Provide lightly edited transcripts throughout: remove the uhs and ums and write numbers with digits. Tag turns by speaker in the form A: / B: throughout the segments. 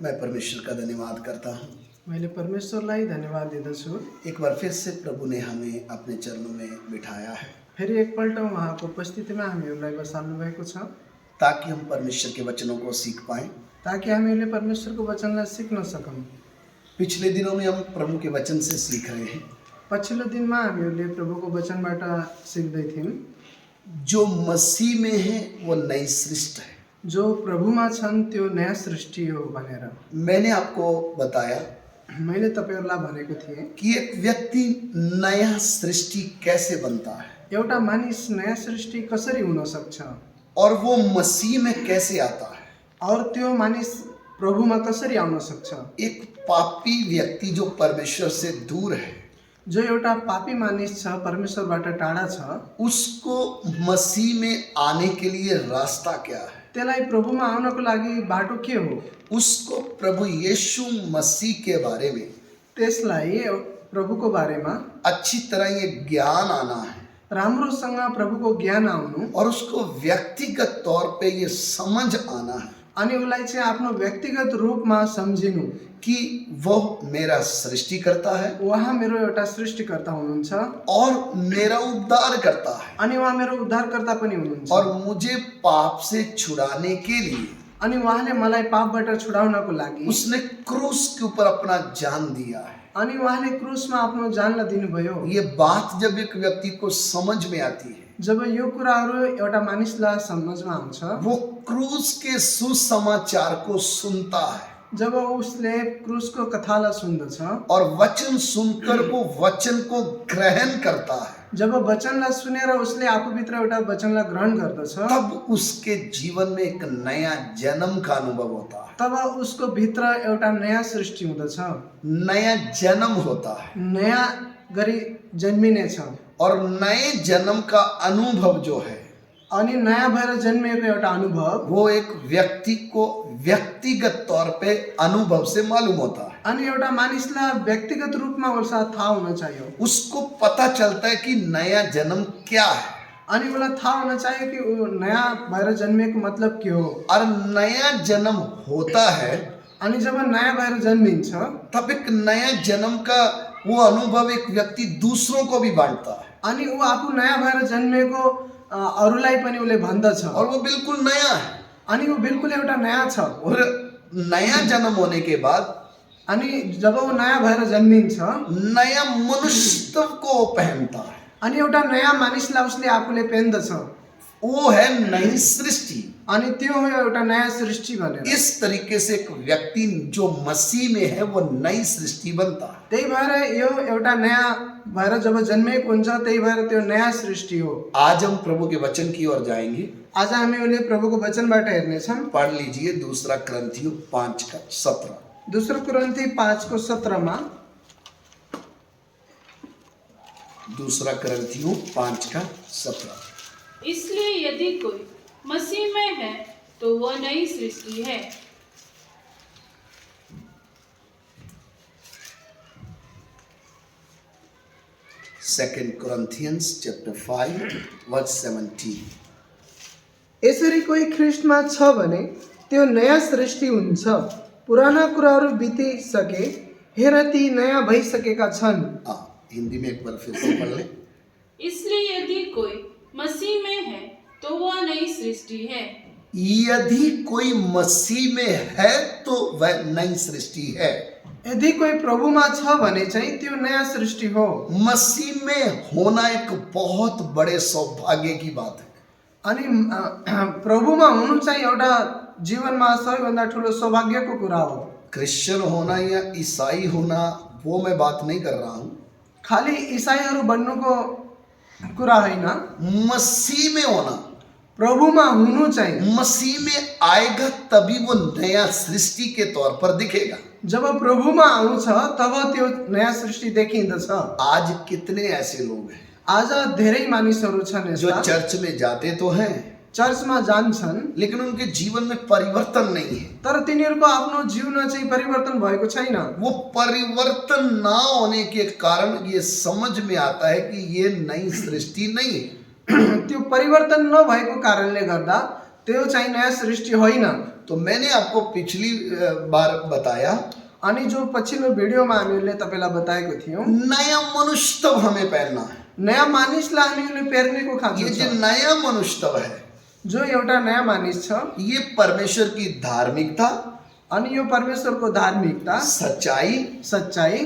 A: मैं परमेश्वर का धन्यवाद करता हूँ।
B: मैले परमेश्वरलाई धन्यवाद दिँदछु।
A: एक बार फिर से प्रभु ने हमें अपने चरणों में बिठाया है
B: फेरि एकपल्ट उहाँको उपस्थितिमा हामीहरूलाई बसाल्नु भएको छ
A: ताकि हम परमेश्वर के वचनों को सीख पाएं।
B: ताकि हामीले परमेश्वरको वचनलाई सिक्न सकौँ।
A: पिछले दिनों में हम प्रभु के वचन से सीख रहे हैं
B: पछिल्लो दिनमा हामीहरूले प्रभुको वचनबाट सिक्दै थियौँ।
A: जो मसीह में है वो नई सृष्टि है।
B: जो प्रभुमा छन् त्यो नयाँ सृष्टि हो भनेर
A: मैंने आपको बताया
B: मैले तपाईँहरूलाई भनेको थिएँ
A: कि एक व्यक्ति नया सृष्टि कैसे बनता है
B: एउटा मानिस नयाँ सृष्टि कसरी हुन सक्छ
A: और वो मसीह में कैसे आता है।
B: और त्यो मानिस प्रभुमा कसरी आउन सक्छ।
A: एक पापी व्यक्ति जो परमेश्वर से दूर है,
B: जो एउटा पापी मानिस छ, परमेश्वरबाट टाढा छ,
A: उसको मसीह में आने के लिए रास्ता क्या है।
B: त्यसलाई प्रभुमा आउनको लागि बाटो के हो।
A: उसको प्रभु यीशु मसीह के बारे में
B: त्यसलाई प्रभुको बारेमा
A: अच्छी तरह ये ज्ञान आना है
B: राम्रोसँग प्रभुको ज्ञान आउनु
A: और उसको व्यक्तिगत तौर पे ये समझ आना है
B: अनि उसलाई चाहिँ आफ्नो व्यक्तिगत रूपमा सम्झिनु
A: कि वो मेरा सृष्टिकर्ता है
B: उहाँ मेरो एउटा सृष्टिकर्ता हुनुहुन्छ
A: और मेरा उद्धार करता है
B: अनि उहाँ मेरो उद्धारकर्ता पनि हुनुहुन्छ
A: और मुझे पाप से छुड़ाने के लिए
B: अनि उहाँले मलाई पापबाट छुडाउनको लागि
A: उसने क्रूस के ऊपर अपना जान दिया है।
B: अनि उहाँले क्रुसमा आफ्नो जानलाई दिनुभयो।
A: ये बात जब एक व्यक्ति को समझ में आती है,
B: जब यो कुराहरू एउटा मानिसलाई समझमा आउँछ,
A: वो क्रूस के सुसमाचार को सुनता है
B: जब उसले क्रुसको कथालाई सुन्दछ
A: और वचन सुनकर वो वचन को ग्रहण करता है,
B: जब वचनलाई सुनेर उसले आफूभित्र एउटा वचनलाई ग्रहण गर्दछ,
A: तब उसके जीवन में एक नया जन्म का अनुभव होता है।
B: तब उसको भित्र एउटा नयाँ सृष्टि हुँदछ,
A: नया जन्म होता है
B: नयाँ गरी जन्मिनेछ।
A: और नए जन्म का अनुभव जो है
B: अनि नयाँ भएर जन्मिएको एउटा अनुभव
A: वो एक व्यक्ति को व्यक्तिगत तौर पे अनुभव से मालूम होता है।
B: अनि एउटा मानिसलाई व्यक्तिगत रूपमा उसलाई थाहा हुन चाहियो।
A: उसको पता चलता है कि नया जन्म क्या है
B: अनि उसलाई थाहा हुन चाहियो कि ऊ नयाँ भएर जन्मिएको मतलब के हो।
A: और नया जन्म होता है
B: अनि जब नयाँ भएर जन्मिन्छ
A: तब एक नया जन्म का वो अनुभव एक व्यक्ति दूसरों को भी बांटता है
B: अनि ऊ आफू नयाँ भएर जन्मिएको अरूलाई पनि उसले भन्दछ
A: और वो बिल्कुल नया है।
B: अनि ऊ बिल्कुल एउटा नयाँ छ।
A: और नया जन्म होने के बाद
B: अनि जब ऊ नयाँ भएर जन्मिन्छ
A: नया मनुष्यत्व को पहनता है।
B: अनि एउटा नयाँ मानिसलाई उसले आफूले पेन्दछ,
A: वो है नई सृष्टि।
B: अनि त्यो हो एउटा नयाँ सृष्टि भनेर।
A: इस तरीके से एक व्यक्ति जो मसीह में है वो नई सृष्टि बनता है।
B: त्यही भएर यो एउटा नयाँ भएर जब जन्मिएको हुन्छ त्यही भएर त्यो नयाँ सृष्टि हो।
A: आज हम प्रभु के वचन की ओर जाएंगे।
B: आज हामी उसले प्रभुको वचनबाट हेर्नेछौँ।
A: पढ़ लीजिए दूसरा कुरिन्थियों 5:17।
B: दोस्रो कुरिन्थी 5:17
A: दूसरा कुरिन्थियों 5:17।
C: इसलिए यदि कोई मसीह में है तो वह नई सृष्टि है।
A: Second Corinthians chapter 5 verse 17।
B: यसरी कोही ख्रिस्टमा छ भने त्यो नयाँ सृष्टि हुन्छ, पुराना कुराहरू बितिसके, हेर ती नयाँ भइसकेका छन्।
A: हिंदी में एक बार फिर से पढ़ लें।
C: इसलिए यदि कोई मसीह में है तो वह नई सृष्टि है।
A: यदि कोई मसीह में है तो वह नई सृष्टि है।
B: यदि कोही प्रभुमा छ भने चाहिँ त्यो नयाँ सृष्टि हो।
A: मसीह में होना एक बहुत बड़े सौभाग्य की बात है।
B: अनि प्रभुमा हुनु चाहिँ एउटा जीवनमा सबैभन्दा ठुलो सौभाग्यको कुरा हो।
A: क्रिश्चियन होना या ईसाई होना वो मैं बात नहीं कर रहा हूँ।
B: खाली इसाईहरू बन्नुको कुरा होइन,
A: मसीह में होना,
B: प्रभुमा हुनु चाहिँ
A: मसीह में आएगा तभी वो नया सृष्टि के तौर पर दिखेगा।
B: जब प्रभुमा आउँछ तब त्यो नयाँ सृष्टि देखिँदछ।
A: आज कितने ऐसे लोग हैं
B: आज धेरै मानिसहरू छन्
A: जो
B: यस्ता,
A: चर्च में जाते तो हैं
B: चर्चमा जान्छन्
A: लेकिन उनके जीवन में परिवर्तन नहीं है।
B: तर तिनीहरूको आफ्नो जीवन चाहिँ परिवर्तन भएको छैन।
A: वो परिवर्तन ना होने के कारण ये समझ में आता है कि ये नई सृष्टि नहीं है।
B: त्यो परिवर्तन नभएको कारणले गर्दा त्यो चाहिँ नयाँ सृष्टि होइन।
A: तो मैंने आपको पिछली बार बताया
B: अनि जो पछिल्लो भिडियोमा हामीहरूले तपाईँलाई बताएको थियौँ,
A: नया मनुष्य तब हमें पहनना है।
B: नयाँ मानिसलाई हामीहरूले पेर्नेको खाँचो
A: ये जो
B: छ।
A: नया मनुष्य तब है,
B: जो एउटा नयाँ मानिस छ,
A: ये परमेश्वर की धार्मिकता,
B: अनि यो परमेश्वरको धार्मिकता,
A: सच्चाई
B: सच्चाइ,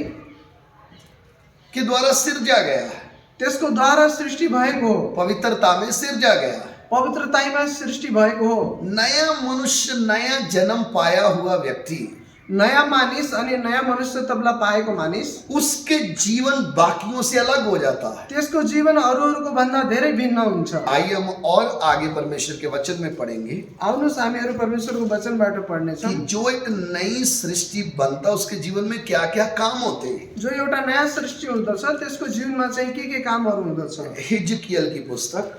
A: के द्वारा सिरजा गया है,
B: त्यसको द्वारा सृष्टि भएको हो,
A: पवित्रता में सिरजा गया है।
B: पवित्रतामा सृष्टि भएको हो।
A: नया मनुष्य, नया जन्म पाया हुआ व्यक्ति,
B: नयाँ मानिस अनि नयाँ मनुष्य तबला पाएको मानिस,
A: उसके जीवन बाकियों से अलग हो जाता है।
B: त्यसको जीवन अरूहरूको भन्दा धेरै भिन्न हुन्छ।
A: आइए हम और आगे परमेश्वर के वचन में पढ़ेंगे
B: आउनुहोस् हामीहरू परमेश्वरको वचनबाट पढ्नेछौँ।
A: कि जो एक नई सृष्टि बनता उसके जीवन में क्या क्या काम होते हैं।
B: जो एउटा नयाँ सृष्टि हुँदछ त्यसको जीवनमा चाहिँ के कामहरू हुँदछ।
A: हिजकियल की पुस्तक,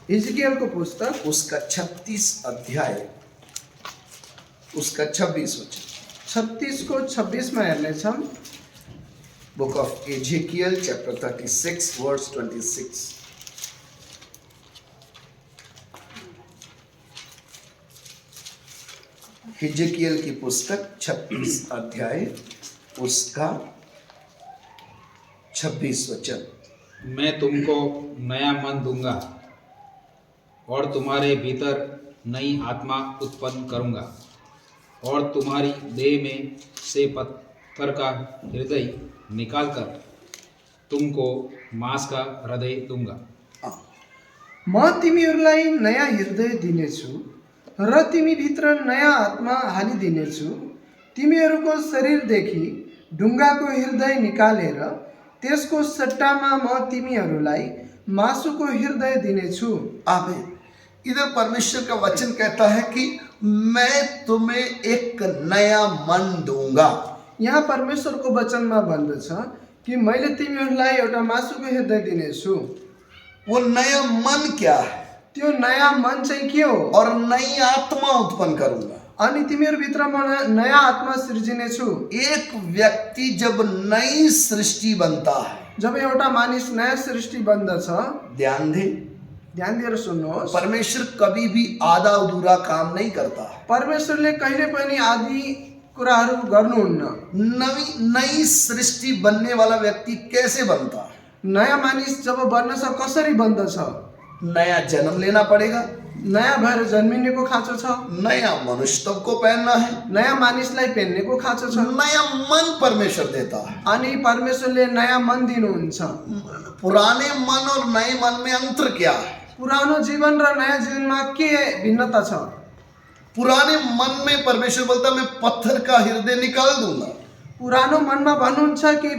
B: हिजकियलको पुस्तक
A: उसका 36 अध्याय, उसका 26 वचन।
B: 36 को 26 में हेर्नेछौँ।
A: Book of Ezekiel chapter 36 verse 26। हिजकियल की पुस्तक 36 अध्याय, उसका 26 वचन।
D: मैं तुमको नया मन दूंगा और तुम्हारे भीतर नई आत्मा उत्पन्न करूंगा और तुम्हारी देह में से पत्थर का हृदय निकालकर तुमको मांस का हृदय दूंगा।
B: म तिमीहरूलाई नयाँ हृदय दिनेछु र तिमीभित्र नयाँ आत्मा हालिदिनेछु। तिमीहरूको शरीरदेखि ढुङ्गाको हृदय निकालेर त्यसको सट्टामा म तिमीहरूलाई मासुको हृदय दिनेछु।
A: आमीन। इधर परमेश्वर का वचन कहता है कि मैं तुम्हें एक नया मन दूंगा।
B: यहाँ परमेश्वरको वचनमा भन्दछ कि मैले तिमीहरूलाई एउटा मासुको हृदय दिनेछु।
A: वो नया मन क्या है?
B: त्यो नयाँ मन चाहिँ के हो?
A: और नई आत्मा उत्पन्न करूंगा।
B: अनि तिमीहरूभित्र म नयाँ आत्मा सृजिनेछु।
A: एक व्यक्ति जब नई सृष्टि बनता है,
B: जब एउटा मानिस नयाँ सृष्टि बन्दछ,
A: ध्यान दे,
B: ध्यान दिएर सुन्नुहोस्,
A: परमेश्वर कभी भी आधा अधूरा काम नहीं करता है।
B: परमेश्वरले कहिले पनि आदि कुराहरू गर्नुहुन्न।
A: नई सृष्टि बनने वाला व्यक्ति कैसे बनता है?
B: नयाँ मानिस जब बन्नछ कसरी बन्दछ?
A: नया जन्म लेना पड़ेगा,
B: नयाँ भएर जन्मिनेको खाँचो छ,
A: नया मनुष्य तब को पहनना है,
B: नयाँ मानिसलाई पेन्नेको खाँचो छ,
A: नया मन परमेश्वर देता है।
B: अनि परमेश्वरले नयाँ मन दिनुहुन्छ।
A: पुराने मन और नए मन में अंतर क्या है?
B: पुरानो जीवन र नयाँ जीवनमा के भिन्नता छ?
A: पुराने मन में परमेश्वर बोलता मैं पत्थर का हृदय निकाल दूंगा।
B: पुरानो मनमा भन्नुहुन्छ कि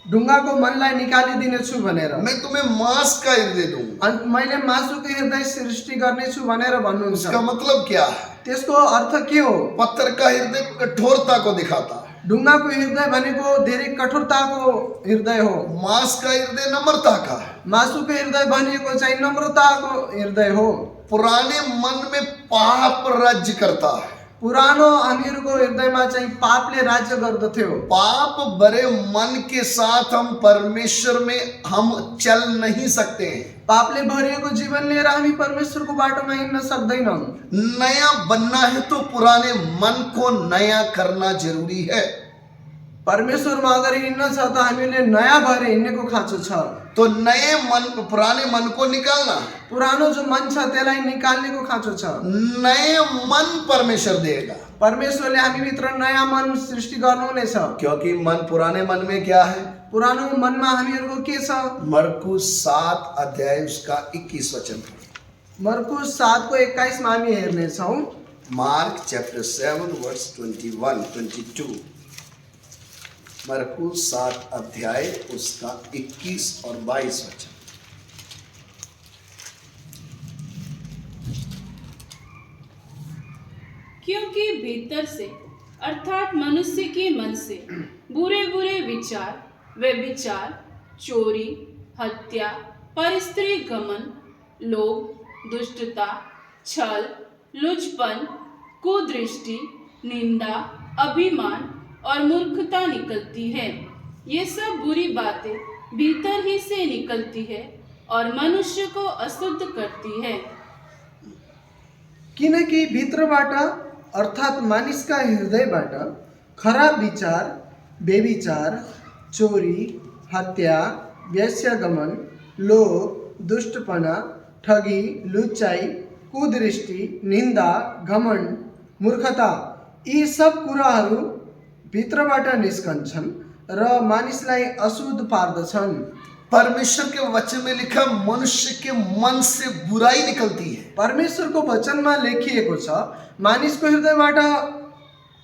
B: ढुङ्गाको मनलाई निकालिदिनेछु भनेर,
A: मैं तुम्हें मांस का हृदय दूंगा।
B: अनि मैले मासुको हृदय सृष्टि गर्नेछु भनेर भन्नुहुन्छ।
A: इसका मतलब क्या है?
B: त्यसको अर्थ के हो?
A: पत्थर का हृदय कठोरता को दिखाता है,
B: ढुङ्गाको हृदय भनेको धेरै कठोरताको हृदय हो।
A: मांस का हृदय नम्रता का है।
B: मासुको हृदय भनेको चाहिँ नम्रताको हृदय हो।
A: पुराने मन में पाप राज्य करता है,
B: पुरानो हामीहरूको हृदयमा चाहिँ पापले राज्य गर्दथ्यो।
A: पाप भरे मन के साथ हम परमेश्वर में हम चल नहीं सकते हैं।
B: पापले भरिएको जीवन लिएर हामी परमेश्वरको बाटोमा हिँड्न सक्दैनौँ।
A: नया बनना है तो पुराने मन को नया करना जरूरी है।
B: परमेश्वरमा अगर हिँड्न छ त हामीले नयाँ भएर हिँड्नेको खाँचो छ।
A: तो नए मन, पुराने मन को निकालना,
B: पुरानो जो मन छ त्यसलाई निकाल्नेको खाँचो छ।
A: नए मन परमेश्वर देगा,
B: परमेश्वरले हामीभित्र नयाँ मन सृष्टि गर्नुहुनेछ।
A: क्योंकि मन पुराने मन में क्या है?
B: पुरानो मनमा हामीहरूको के छ?
A: मरकुस 7 अध्याय उसका 21 वचन।
B: मर्कुस 7 को 21 मा हामी हेर्नेछौँ।
A: Mark chapter 7 verse 21-22। मरकुस 7 अध्याय उसका 21 और 22 वचन।
C: क्योंकि भीतर से अर्थात मनुष्य के मन से बुरे बुरे विचार, व्यभिचार, चोरी, हत्या, परस्त्री गमन, लोभ, दुष्टता, छल, लुचपन, कुदृष्टि, निंदा, अभिमान और मूर्खता निकलती है। ये सब बुरी बातें भीतर ही से निकलती है और मनुष्य को अशुद्ध करती है।
B: किनकि भित्रबाट अर्थात् मानिसका हृदयबाट खराब विचार, व्यभिचार, चोरी, हत्या, वेश्यागमन, लोभ, दुष्टपना, ठगी, लुच्चाई, कुदृष्टि, निन्दा, घमण्ड, मूर्खता यी सब कुराहरू भित्रबाट निस्कन्छन् र मानिसलाई अशुद्ध पार्दछन्।
A: परमेश्वर के वचन में लिखा मनुष्य के मन से बुराई निकलती है,
B: परमेश्वरको वचनमा लेखिएको छ मानिसको हृदयबाट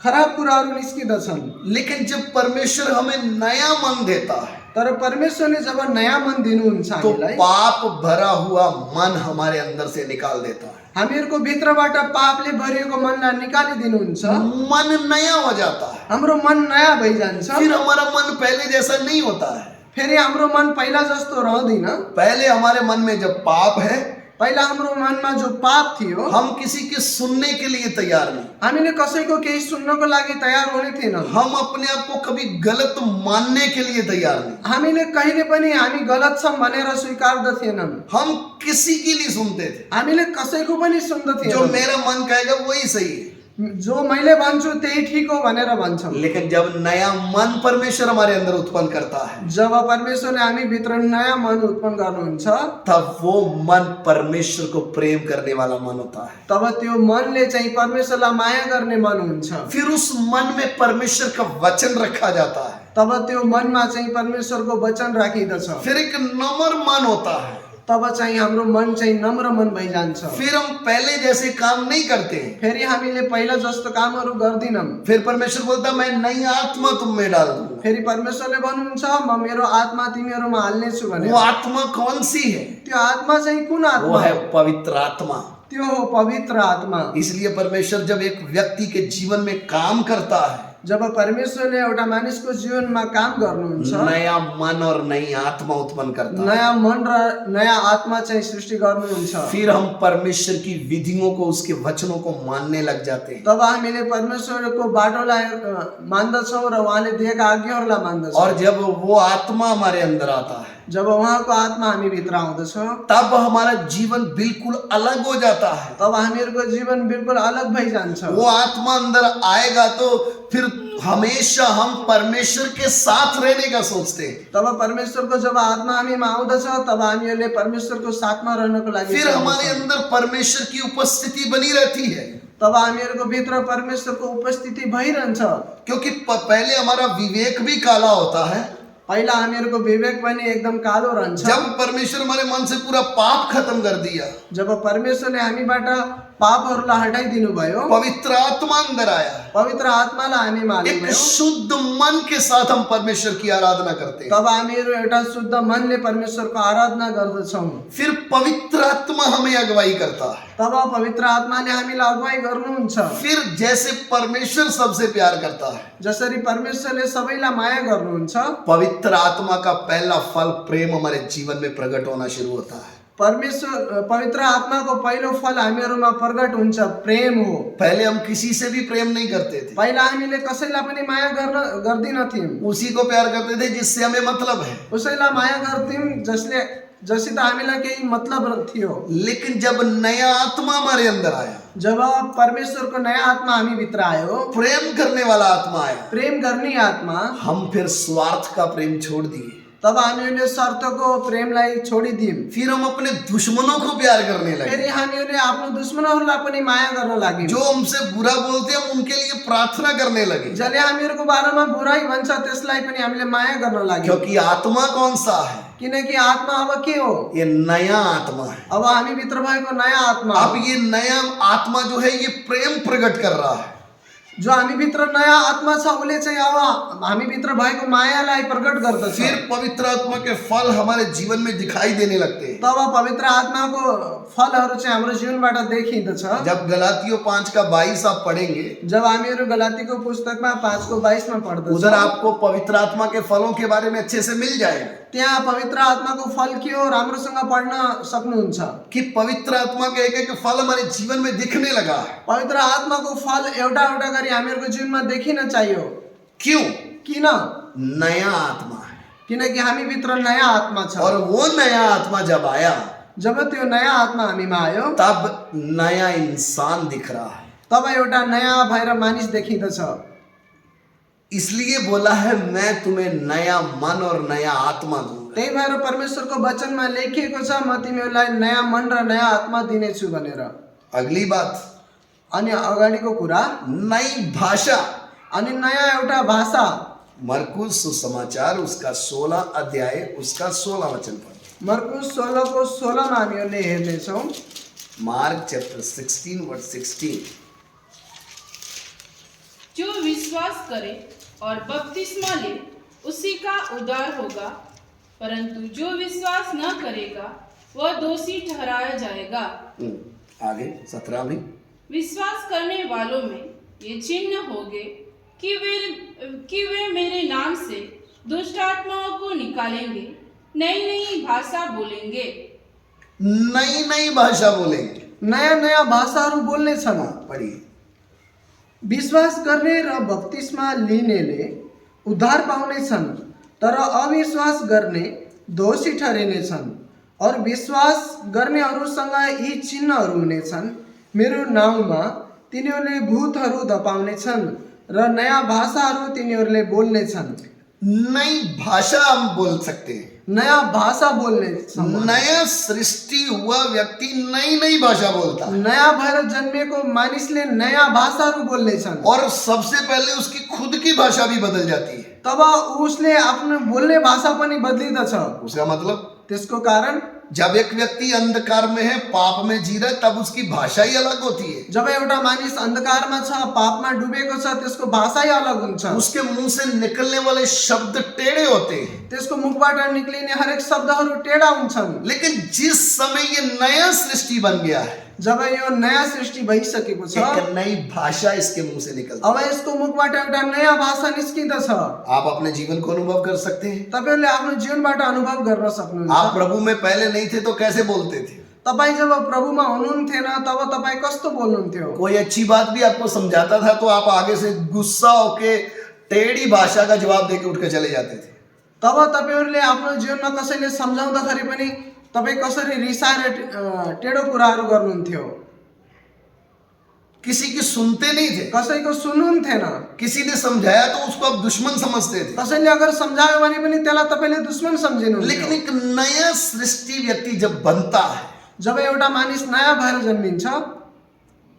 B: खराब कुराहरू निस्किँदछन्।
A: लेकिन जब परमेश्वर हमें नया मन देता है
B: तर परमेश्वरले जब नयाँ मन दिनुहुन्छ
A: तो
B: हामीलाई,
A: पाप भरा हुआ मन हमारे अंदर से निकाल देता है,
B: हामीहरूको भित्रबाट पापले भरिएको मनलाई निकालिदिनुहुन्छ।
A: मन नया हो जाता है।
B: हाम्रो मन नयाँ भइजान्छ।
A: फिर हमारा मन पहले जैसा नहीं होता है।
B: फेरि हाम्रो मन पहिला जस्तो रहँदैन।
A: पहले हमारे मन में जब पाप है,
B: पहिला हाम्रो मनमा जो पाप थियो,
A: हम किसी के सुनने के लिए तैयार नहीं,
B: हामीले कसैको केही सुन्नको लागि तयार हुने थिएनौँ।
A: हम अपने आप को कभी गलत मानने के लिए तैयार नहीं,
B: हामीले कहिले पनि हामी गलत छौँ भनेर स्वीकार्दथेनौँ।
A: हम किसी की नहीं सुनते थे।
B: हामीले कसैको पनि
A: जो
B: सुन्दथेनौँ।
A: मेरा मन कहेगा वही सही है।
B: जो मैले भन्छु त्यही ठिक हो भनेर भन्छौँ।
A: लेकिन जब नया मन परमेश्वर हमारे अंदर उत्पन्न करता है,
B: जब परमेश्वरले हामी भित्र नयाँ मन उत्पन्न गर्नुहुन्छ,
A: तब वो मन परमेश्वर को प्रेम करने वाला मन होता है।
B: तब त्यो मनले चाहिँ परमेश्वरलाई माया गर्ने मन हुन्छ।
A: फिर उस मन में परमेश्वर का वचन रखा जाता है।
B: तब त्यो मनमा चाहिँ परमेश्वरको वचन राखिदछ।
A: फिर एक नम्र मन होता है।
B: तब चाहिँ हाम्रो मन चाहिँ नम्र मन भइजान्छ।
A: फिर हम पहले जैसे काम नहीं करते हैं।
B: फेरि हामीले पहिला जस्तो कामहरू गर्दिनौँ।
A: फिर परमेश्वर बोलता मैं नई आत्मा तुम में डाल दूंगा।
B: फेरि परमेश्वरले भन्नुहुन्छ म मेरो आत्मा तिमीहरूमा हाल्नेछु भनेर।
A: वो आत्मा कौन सी है?
B: त्यो आत्मा चाहिँ कुन
A: वो
B: आत्मा?
A: है पवित्र आत्मा।
B: त्यो हो पवित्र आत्मा।
A: इसलिए परमेश्वर जब एक व्यक्ति के जीवन में काम करता है,
B: जब परमेश्वरले एउटा मानिसको जीवनमा काम गर्नुहुन्छ,
A: नया मन और नई आत्मा उत्पन्न करता है।
B: नयाँ मन र नयाँ आत्मा चाहिँ सृष्टि गर्नुहुन्छ।
A: फिर हम परमेश्वर की विधियों को, उसके वचनों को मानने लग जाते हैं।
B: तब हामीले परमेश्वरको बाटोलाई मान्दछौँ र उहाँले दिएका आज्ञाहरूलाई मान्दछौँ।
A: और जब वो आत्मा हमारे अंदर आता है,
B: जब उहाँको आत्मा हामी भित्र आउँदछ,
A: तब हमारा जीवन बिल्कुल अलग हो जाता है।
B: तब हामीहरूको जीवन बिल्कुल अलग भइजान्छ।
A: वो आत्मा अंदर आएगा तो फिर हमेशा हम परमेश्वर के साथ रहने का सोचते हैं।
B: तब परमेश्वरको जब आत्मा हामीमा आउँदछ, तब हामीहरूले परमेश्वरको साथमा रहनको लागि
A: फिर हमारे अंदर परमेश्वर की उपस्थिति बनी रहती है,
B: तब हामीहरूको भित्र परमेश्वरको उपस्थिति भइरहन्छ।
A: क्योंकि पहले हमारा विवेक भी काला होता है।
B: पहिला हामीहरूको विवेक पनि एकदम कालो रहन्छ।
A: जब परमेश्वर हमारे मन से पूरा पाप खत्म कर दिया,
B: जब परमेश्वरले हामीबाट पापहरूलाई हटाइदिनु भयो,
A: पवित्र आत्मा अंदर आया,
B: पवित्र आत्मालाई हामीमा
A: एक
B: हाल्नुभयो,
A: शुद्ध मन के साथ हम परमेश्वर की आराधना करते हैं।
B: तब हामीहरू एउटा शुद्ध मनले परमेश्वरको आराधना गर्दछौँ।
A: फिर पवित्र आत्मा हमें अगुवाई करता है।
B: तब पवित्र आत्माले हामीलाई अगुवाई गर्नुहुन्छ।
A: फिर जैसे परमेश्वर सबसे प्यार करता है,
B: जसरी परमेश्वरले सबैलाई माया गर्नुहुन्छ,
A: पवित्र आत्मा का पहला फल प्रेम हमारे जीवन में प्रकट होना शुरू होता है।
B: पवित्र आत्माको पहिलो फल हामीहरूमा प्रकट हुन्छ, प्रेम हो।
A: पहले हम किसी से भी प्रेम नहीं करते थे,
B: पहिला हामीले कसैलाई पनि माया गर्दिनथ्यौँ।
A: उसी को प्यार करते थे जिससे हमें मतलब है।
B: उसैलाई माया गर्थ्यौँ जसित हामीलाई केही मतलब थियो।
A: लेकिन जब नया आत्मा हमारे अंदर आया,
B: जब परमेश्वरको नयाँ आत्मा हामी भित्र आयो,
A: प्रेम करने वाला आत्मा आया,
B: प्रेम गर्ने आत्मा,
A: हम फिर स्वार्थ का प्रेम छोड़ दिए।
B: तब हामीहरूले शर्तको प्रेमलाई छोडिदियौँ।
A: फिर हम अपने दुश्मनों को प्यार करने लगे।
B: फेरि हामीहरूले आफ्नो दुश्मनहरूलाई पनि माया गर्न लाग्यौँ।
A: जो हमसे बुरा बोलते हैं हम उनके लिए प्रार्थना करने लगे,
B: जसले हामीहरूको बारेमा बुराई भन्छ त्यसलाई पनि हामीले माया गर्न लाग्यौँ।
A: क्योंकि आत्मा कौन सा है?
B: किनकि आत्मा अब के हो?
A: ये नया आत्मा है।
B: अब हामी भित्र भएको नयाँ आत्मा।
A: अब ये नया आत्मा जो है ये प्रेम प्रकट कर रहा है।
B: जो हामी भित्र नयाँ आत्मा छ उसले चाहिँ अब हामी भित्र भएको मायालाई प्रकट गर्दछ।
A: फिर पवित्र आत्मा के फल हमारे जीवन में दिखाई देने लगते हैं।
B: तब पवित्र आत्माको फलहरू चाहिँ हाम्रो जीवनबाट देखिँदछ।
A: जब गलातियों 5:22 आप पढ़ेंगे,
B: जब हामीहरू गलातीको पुस्तकमा 5:22 मा पढ्दछौँ,
A: उधर आपको पवित्र आत्मा के फलों के बारे में अच्छे से मिल जाएगा
B: त्यहाँ पवित्र आत्माको फल के हो राम्रोसँग पढ्न सक्नुहुन्छ
A: कि पवित्र आत्मा के एक एक फल हमारे जीवन में दिखने लगा है।
B: पवित्र आत्माको फल एउटा एउटा गरी हामीहरूको जीवनमा देखिन चाहियो।
A: क्यों?
B: किन?
A: नया आत्मा है।
B: किनकि हामी भित्र नयाँ आत्मा छ।
A: और वो नया आत्मा जब आया,
B: जब त्यो नयाँ आत्मा हामीमा आयो
A: तब नया इंसान दिख रहा है।
B: तब एउटा नयाँ भएर मानिस देखिँदछ।
A: इसलिए बोला है मैं तुम्हें नया मन और नया आत्मा दूंगा।
B: त्यही भएर परमेश्वरको वचनमा लेखिएको छ, म तिमीहरूलाई नयाँ मन र नयाँ आत्मा दिनेछु भनेर।
A: अगली बात,
B: अनि अगाडिको कुरा,
A: नई भाषा।
B: अनि नयाँ एउटा भाषा।
A: मरकुस सुसमाचार उसका 16 अध्याय उसका 16 वचन पढ़।
B: मर्कुस 16 को 16 मा हामीहरूले हेर्नेछौँ।
A: Mark chapter 16 verse 16।
C: जो विश्वास करे और बपतिस्मा ले उसी का उद्धार होगा, परंतु जो विश्वास न करेगा वह दोषी ठहराया जाएगा।
A: आगे 17 में,
C: विश्वास करने वालों में ये चिन्ह होंगे कि वे मेरे नाम से दुष्ट आत्माओं को निकालेंगे, नई नई भाषा बोलेंगे।
A: नई नई भाषा बोलेंगे।
B: नयाँ नयाँ भाषाहरू बोल्ने छन्।
A: पढ़िए।
B: विश्वास गर्ने र बप्तिस्मा लिनेले उद्धार पाउनेछन्, तर अविश्वास गर्ने दोषी ठहरिनेछन्। और विश्वास गर्नेहरूसँग यी चिन्हहरू हुनेछन्, मेरो नाउँमा तिनीहरूले भूतहरू धपाउनेछन् र नयाँ भाषाहरू तिनीहरूले बोल्नेछन्।
A: नई भाषा हम बोल सकते हैं।
B: नयाँ भाषा बोल्ने सम्म।
A: नया सृष्टि हुआ व्यक्ति नई नई भाषा बोलता है
B: नयाँ भएर जन्मिएको मानिसले नयाँ भाषाहरू बोल्नेछन्।
A: और सबसे पहले उसकी खुद की भाषा भी बदल जाती है।
B: तब उसले आफ्नो बोल्ने भाषा पनि बदलिदछ।
A: उसका मतलब,
B: त्यसको कारण
A: जब एक व्यक्ति अंधकार में है, पाप में जी रहा है, तब उसकी भाषा ही अलग होती है।
B: जब एउटा मानिस अन्धकारमा छ, पापमा डुबेको छ, त्यसको भाषै अलग हुन्छ।
A: उसके मुंह से निकलने वाले शब्द टेढ़े होते हैं।
B: त्यसको मुखबाट निक्लिने हरेक शब्दहरू टेढा हुन्छन्।
A: लेकिन जिस समय ये नया सृष्टि बन गया है,
B: जब यो नयाँ सृष्टि भइसकेको छ,
A: एक नई भाषा इसके मुंह से निकलती
B: अब यसको मुखबाट एउटा नयाँ भाषा निस्किँदछ।
A: है। आप अपने जीवन को अनुभव कर सकते हैं।
B: तपाईहरुले आफ्नो जीवनबाट अनुभव गर्न सक्नुहुन्छ।
A: आप प्रभु में पहले नहीं थे तो कैसे बोलते थे?
B: तपाई जब प्रभुमा हुनुहुन्थेन तब तपाई कस्तो बोल्नुहुन्थ्यो?
A: कोई अच्छी बात भी आपको समझाता था तो आप आगे से गुस्सा होके टेढ़ी भाषा का जवाब देके उठ के चले जाते थे।
B: तब तपाईहरुले आफ्नो जीवनमा कसैले सम्झाउँदाखेरि पनि तपाई कसरी रिसाएर टेढो कुराहरू गर्नुहुन्थ्यो?
A: किसी की सुनते नहीं थे।
B: कसैको सुन्नुहुन्थेन।
A: किसी ने समझाया तो उसको आप दुश्मन समझते थे।
B: कसैले अगर सम्झायो भने पनि त्यसलाई तपाईले दुश्मन सम्झिनुहुन्थ्यो।
A: लेकिन एक नया सृष्टि व्यक्ति जब बनता है,
B: जब एउटा मानिस नयाँ भएर जन्मिन्छ,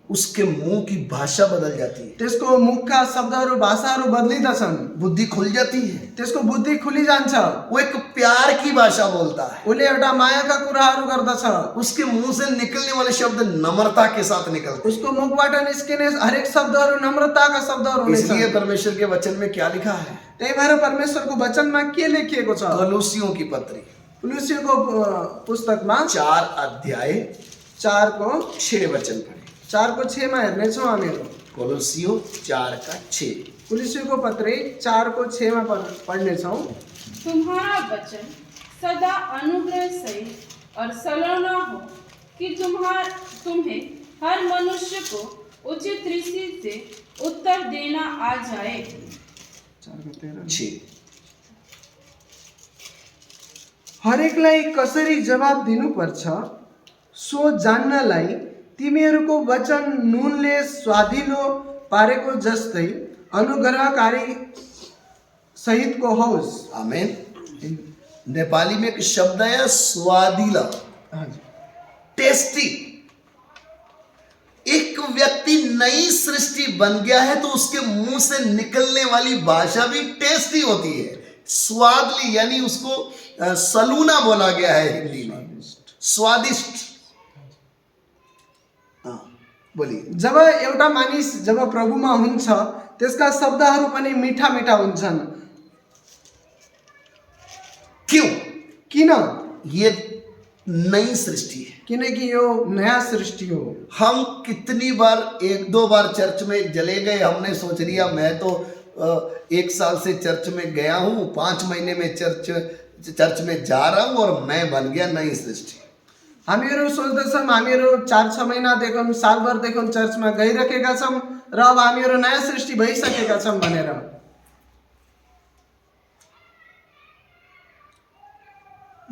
A: उसके मुंह की भाषा बदल जाती है।
B: त्यसको मुखका शब्दहरू भाषाहरू बदलिदछन्।
A: बुद्धि खुल जाती है।
B: त्यसको बुद्धि खुली जान्छ।
A: वो एक प्यार की भाषा बोलता है।
B: उसले एउटा मायाका कुराहरू गर्दछ।
A: उसके मुंह से निकलने वाले शब्द नम्रता के साथ निकलते हैं।
B: उसको मुखबाट निस्किने हरेक शब्दहरू नम्रताका शब्दहरू हुनेछन्।
A: इसलिए परमेश्वर के वचन में क्या लिखा है?
B: त्यही भएर परमेश्वरको वचनमा के लेखिएको छ?
A: कलोसियों की पत्री
B: कुलुस्सीको पुस्तकमा
A: 4 अध्याय
B: 4 को
A: 6 वचन पढ़े।
B: 4 को 6 मा हेर्नेछौँ हामीहरू।
A: कोलोसियो 4 का 6।
B: कुलुस्सीको पत्री 4 को 6 मा पढ्नेछौँ।
C: तुम्हारा वचन सदा अनुग्रह सहित और सलोना हो कि तुम्हें हर मनुष्य को उचित रीति से उत्तर देना आ जाए।
A: 6
B: हरेकलाई कसरी जवाब दिनुपर्छ सो जान्नलाई तिमीहरूको वचन नुनले स्वादिलो पारेको जस्तै अनुग्रहकारी सहितको होस्।
A: आमेन। नेपाली में एक शब्द है स्वादिला, टेस्टी। एक व्यक्ति नई सृष्टि बन गया है तो उसके मुंह से निकलने वाली भाषा भी टेस्टी होती है। स्वादली यानी उसको सलूना बोला गया है हिंदी में, स्वादिष्ट। बोलिए।
B: जब एउटा मानिस जब प्रभुमा हुन्छ त्यसका शब्दहरू पनि मीठा मीठा हुन्छन्।
A: क्यों?
B: किन?
A: ये नई सृष्टि है।
B: किनकि यो नयाँ सृष्टि हो।
A: हम कितनी बार 1-2 बार चर्च में चले गए, हमने सोच लिया मैं तो 1 साल से चर्च में गया हूँ, 5 महीने में चर्च में जा रहा हूँ और मैं बन गया नई सृष्टि।
B: हामीहरू सोच्दछौँ हामीहरू 4-6 महिनादेखि सालभरदेखि चर्चमा गइरहेका छौँ र अब हामीहरू नयाँ सृष्टि भइसकेका छौँ भनेर।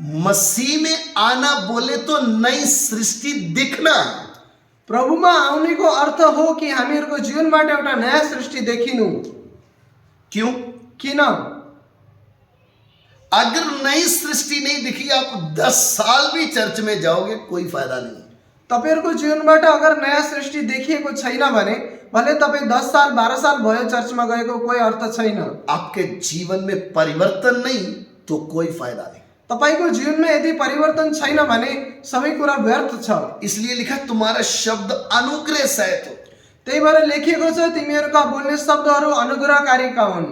A: मसीह में आना बोले तो नई सृष्टि दिखना।
B: प्रभुमा आउनेको अर्थ हो कि हामीहरूको जीवनबाट एउटा नयाँ सृष्टि देखिनु।
A: क्यों?
B: किन?
A: अगर नई सृष्टि नहीं दिखी, आप 10 साल भी चर्च में जाओगे कोई फायदा नहीं।
B: तपाईहरुको जीवनबाट अगर नयाँ सृष्टि देखिएको छैन भने भले तपाईँ 10 साल 12 साल भयो चर्चमा गएको कोही अर्थ छैन।
A: आपके जीवन में परिवर्तन नहीं तो कोई फायदा नहीं।
B: तपाईको जीवनमा यदि परिवर्तन छैन भने सबै कुरा व्यर्थ छ।
A: इसलिए लिखा तुम्हारा शब्द अनुग्रह सहित हो।
B: त्यही भएर लेखिएको छ तिमीहरूका बोल्ने शब्दहरू अनुग्रहकारीका हुन्।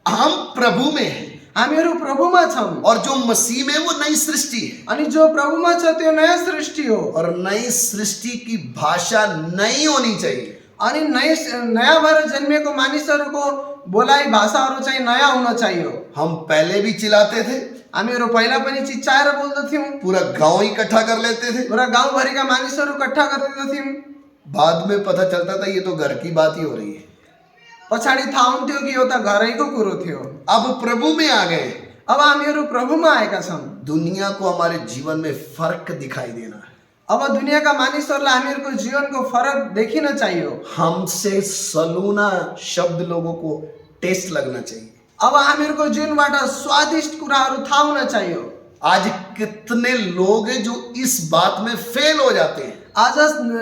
A: हम प्रभु में हैं
B: हामीहरू प्रभुमा छौं
A: और जो मसीह में वो नई सृष्टि है।
B: अनि जो प्रभुमा छ त्यो नयाँ सृष्टि हो।
A: और नई सृष्टि की भाषा नई होनी चाहिए।
B: अनि नयाँ भएर जन्मिएको मानिसहरूको बोलाइ भाषाहरू चाहिँ नयाँ हुन चाहियो।
A: हम पहले भी चिल्लाते थे,
B: हामीहरू पहिला पनि चिच्चाएर बोल्दथ्यौं,
A: पूरा गांव इकट्ठा कर लेते थे,
B: पुरा गाउँभरिका मानिसहरू इकट्ठा गरिदिँदथ्यौं।
A: बाद में पता चलता था ये तो घर की बात ही हो रही है।
B: पछाडि थाहा हुन्थ्यो कि यो त घरैको कुरो थियो।
A: अब प्रभु में आ गए,
B: अब हामीहरू प्रभुमा आएका छौं।
A: दुनिया को हमारे जीवन में फर्क दिखाई देना है।
B: अब दुनियाँका मानिसहरूलाई हामीहरूको जीवनको फरक देखिन चाहियो।
A: हमसे सलूना शब्द लोगों को टेस्ट लगना चाहिए।
B: अब हामीहरूको जीवनबाट स्वादिष्ट कुराहरू थाहा हुन चाहियो।
A: आज कितने लोग हैं जो इस बात में फेल हो जाते हैं।
B: आज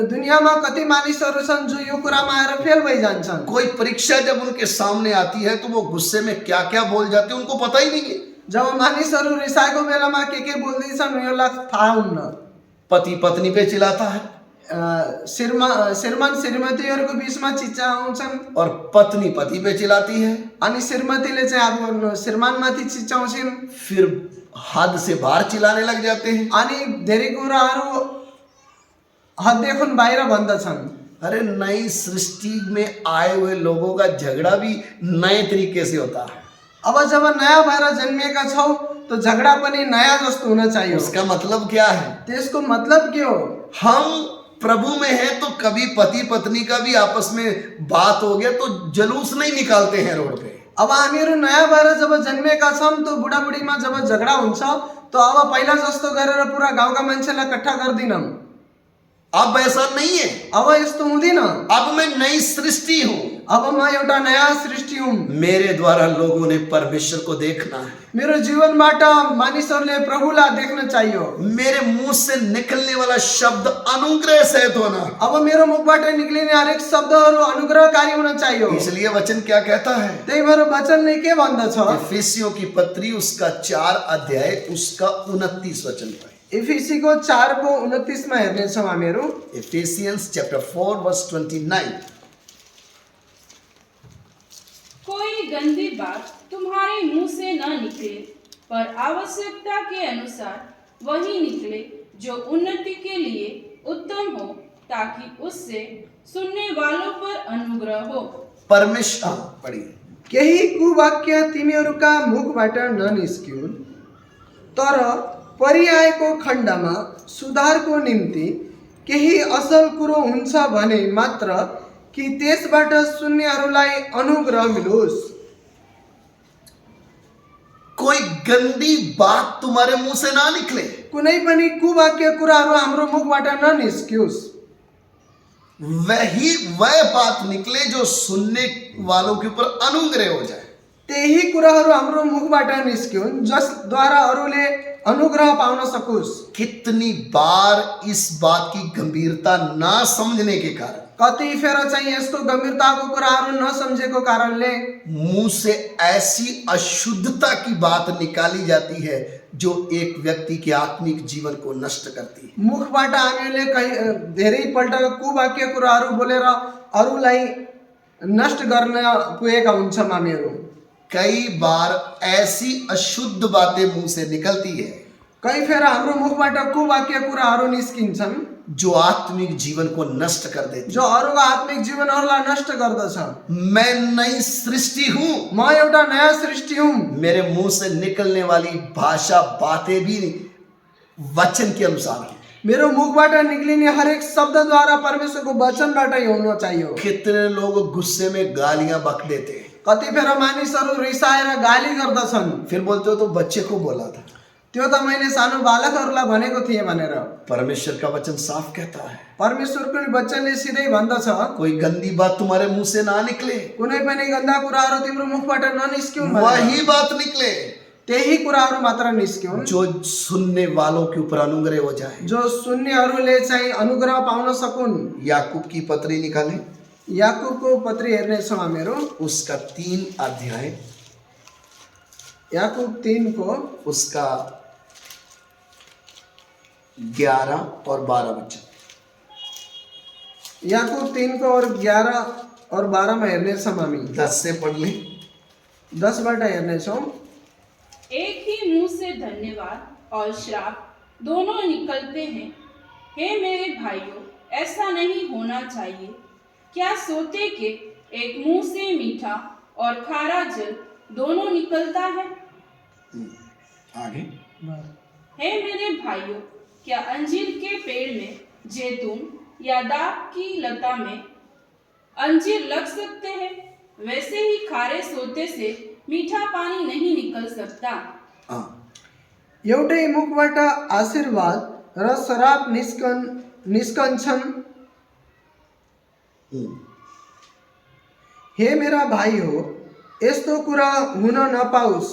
B: दुनियाँमा कति मानिसहरू छन् जो यो कुरामा आएर फेल भइजान्छन्।
A: कोई परीक्षा जब उनके सामने आती है तो वो गुस्से में क्या क्या बोल जाते हैं उनको पता ही नहीं है।
B: जब मानिसहरू रिसाएको बेलामा के बोल्दैछन् उनीहरूलाई थाहा हुन्न।
A: पति पत्नी पे चिल्लाता है
B: श्रीमान श्रीमतीहरूको बीचमा चिच्चाउँछन्
A: और पत्नी पति पे चिल्लाती है।
B: अनि श्रीमतीले चाहिँ अब श्रीमानमाथि चिच्चाउँछिन्।
A: फिर हद से बाहर चिल्लाने लग जाते हैं।
B: अनि धेरै कुराहरू हददेखि बाहिर भन्दछन्।
A: अरे नई सृष्टि में आए हुए लोगों का झगड़ा भी नए तरीके से होता है।
B: अब जब नयाँ भएर जन्मिएका छौ तो झगडा पनि नयाँ जस्तो हुन चाहियो।
A: उसका मतलब क्या है?
B: त्यसको मतलब के हो?
A: हम प्रभु में हैं तो कभी पति पत्नी का भी आपस में बात हो गया तो जुलूस नहीं निकालते हैं रोड पे।
B: अब हामीहरू नयाँ भएर जब जन्मिएका छौं तो बुढाबुढीमा जब झगडा हुन्छ तो अब पहिला जस्तो गरेर पुरा गाउँका मान्छेलाई इकट्ठा गर्दिनौं।
A: अब ऐसा नहीं है।
B: अब यस्तो हुँदैन।
A: अब मैं नई सृष्टि हूँ।
B: अब म एउटा नयाँ सृष्टि हुँ।
A: मेरे द्वारा लोगों ने परमेश्वर को देखना है।
B: मेरो जीवनबाट मानिसहरूले प्रभुलाई देख्न चाहियो।
A: मेरे मुंह से निकलने वाला शब्द अनुग्रह सहित होना।
B: अब मेरो मुखबाट निक्लिने हरेक शब्दहरू अनुग्रहकारी हुन चाहियो।
A: इसलिए वचन क्या कहता है?
B: त्यही भएर वचनले के भन्दछ?
A: इफिसियों की पत्री उसका 4 अध्याय उसका 29 वचन पर।
B: इफिसीको 4:29 मा हेर्नेछौँ हामीहरू।
A: Ephesians chapter 4 verse 29।
C: कोई गंदी बात तुम्हारे मुंह से न निकले, पर आवश्यकता के अनुसार वही निकले जो उन्नति के लिए उत्तम हो, ताकि उससे सुनने वालों पर अनुग्रह हो।
A: परमेश्वर पढ़िए।
B: केही कुवाक्य तिमीहरूका मुखबाट ननिस्किउन्, तर परिआएको खण्डमा सुधारको निम्ति केही असल कुरो हुन्छ भने मात्र कि त्यसबाट सुन्नेहरूलाई अनुग्रह मिलोस्।
A: कोई गंदी बात तुम्हारे मुंह से ना निकले।
B: कुनै पनि कुवाक्य कुराहरू हाम्रो मुखबाट ननिस्कियोस्।
A: वह बात निकले जो सुनने वालों के ऊपर अनुग्रह हो जाए।
B: त्यही कुराहरू हाम्रो मुखबाट निस्किउन् जसद्वारा अरूले अनुग्रह पाउन सकोस्।
A: कितनी बार इस बात की गंभीरता ना समझने के कारण
B: कति फेर चाहिँ यसको गम्भीरताको कुराहरू नसम्झेको कारणले
A: मुंह से ऐसी अशुद्धता की बात निकाली जाती है जो एक व्यक्ति के आत्मिक जीवन को नष्ट करती है।
B: मुखबाट हामीले धेरैपल्ट कुवाक्य कुराहरू बोलेर अरूलाई नष्ट गर्न पुगेका हुन्छौँ हामीहरू।
A: कई बार ऐसी अशुद्ध बातें मुंह से निकलती है
B: कई फेर हाम्रो मुखबाट कुवाक्य कुराहरू निस्किन्छन्
A: जो आत्मिक जीवन को नष्ट कर देती
B: जो अरूको आत्मिक जीवनहरूलाई नष्ट गर्दछ।
A: मैं नई सृष्टि हूँ।
B: म एउटा नयाँ सृष्टि हुँ।
A: मेरे मुंह से निकलने वाली भाषा बातें भी वचन के अनुसार है।
B: मेरो मुखबाट निक्लिने हरेक शब्दद्वारा परमेश्वरको वचनबाटै हुन चाहियो।
A: कितने लोग गुस्से में गालियां बक देते हैं।
B: कति फेर मानिसहरू रिसाएर गाली गर्दछन्।
A: फिर बोलते हो तो बच्चे को बोला था।
B: त्यो त मैले सानो बालकहरूलाई भनेको थिएँ भनेर।
A: परमेश्वर का वचन साफ कहता है,
B: परमेश्वरको वचनले सिधै भन्दछ,
A: कोई गंदी बात तुम्हारे मुंह से ना निकले,
B: कुनै पनि गन्दा कुराहरू तिम्रो मुखबाट ननिस्क्यून् भनेर।
A: वही बात निकले
B: त्यही कुराहरू मात्र निस्क्यून्
A: जो सुनने वालों के ऊपर अनुग्रह हो जाए।
B: जो सुन्नेहरूले चाहिँ अनुग्रह पाउन सकुन्।
A: याकूब की पत्री निकालें,
B: याकुबको पत्री हेर्नेछौँ हामीहरू।
A: उसका 3 अध्याय,
B: याकुब 3 को
A: उसका 11 और 12 वचन।
B: याकुब 3 को और 11 और 12 में हेर्नेछौँ हामी।
A: 10 से पढ़ लें।
B: 10 बाट हेर्नेछौँ।
C: एक ही मुंह से धन्यवाद और श्राप दोनों निकलते हैं। हे मेरे भाइयों, ऐसा नहीं होना चाहिए। क्या सोते के एक मुंह से मीठा और खारा जल दोनों निकलता है?
A: आगे।
C: हे मेरे भाइयों, क्या अंजीर के पेड़ में जैतून या दाख की लता में अंजीर लग सकते हैं? वैसे ही खारे सोते से मीठा पानी नहीं निकल सकता।
B: एउटै मुखबाट आशीर्वाद र शराब निस्कन्छन्। हे मेरा भाइ हो, यस्तो कुरा हुन नपाओस्।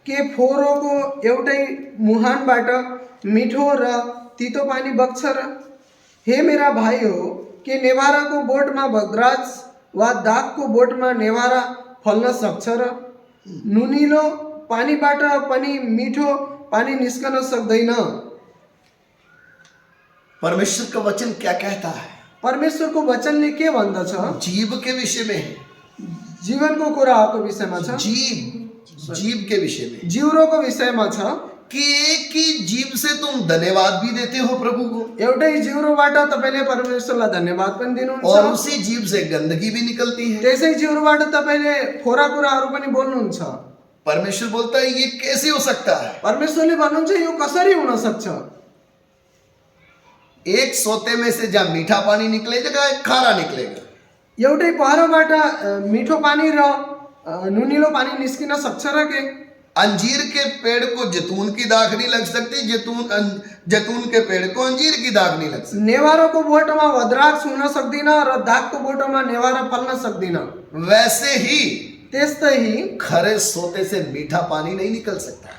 B: के फोहोरको एउटै मुहानबाट मिठो र तितो पानी बग्छ र? हे मेरा भाइ हो, के नेभाराको बोटमा भद्राज वा दागको बोटमा नेभारा फल्न सक्छ र? नुनिलो पानीबाट पनि मिठो पानी निस्कन सक्दैन।
A: परमेश्वर का वचन क्या कहता है?
B: परमेश्वरको वचनले के भन्दछ?
A: जीव के विषय में है।
B: जीवनको कुराको विषयमा छ।
A: जीव के विषय में,
B: जिउरोको विषयमा छ
A: कि एक ही जीव से तुम धन्यवाद भी देते हो प्रभु को,
B: एउटै जिउरोबाट तपाईले परमेश्वरलाई धन्यवाद पनि दिनुहुन्छ
A: और उसी जीव से गंदगी भी निकलती है।
B: त्यसै जिउरोबाट तपाईले फोरा कुराहरू पनि बोल्नुहुन्छ।
A: परमेश्वर बोलता है ये कैसे हो सकता है?
B: परमेश्वरले भन्नुहुन्छ यो कसरी हुन सक्छ?
A: एक सोते में से जहाँ मीठा पानी निकलेगा खारा निकलेगा।
B: एउटै पहरोबाट मिठो पानी र नुनिलो पानी निस्किन सक्छ र के?
A: अंजीर के पेड़ को जैतून की दाग नहीं लग सकती, जैतून के पेड़ को अंजीर की दाग नहीं लग सकती।
B: नेवारोको बोटमा भद्राक्ष हुन सक्दिन र दागको बोटमा नेवारा फल्न सक्दिन।
A: वैसे ही
B: त्यस्तै ही
A: खरे सोते से मीठा पानी नहीं निकल सकता।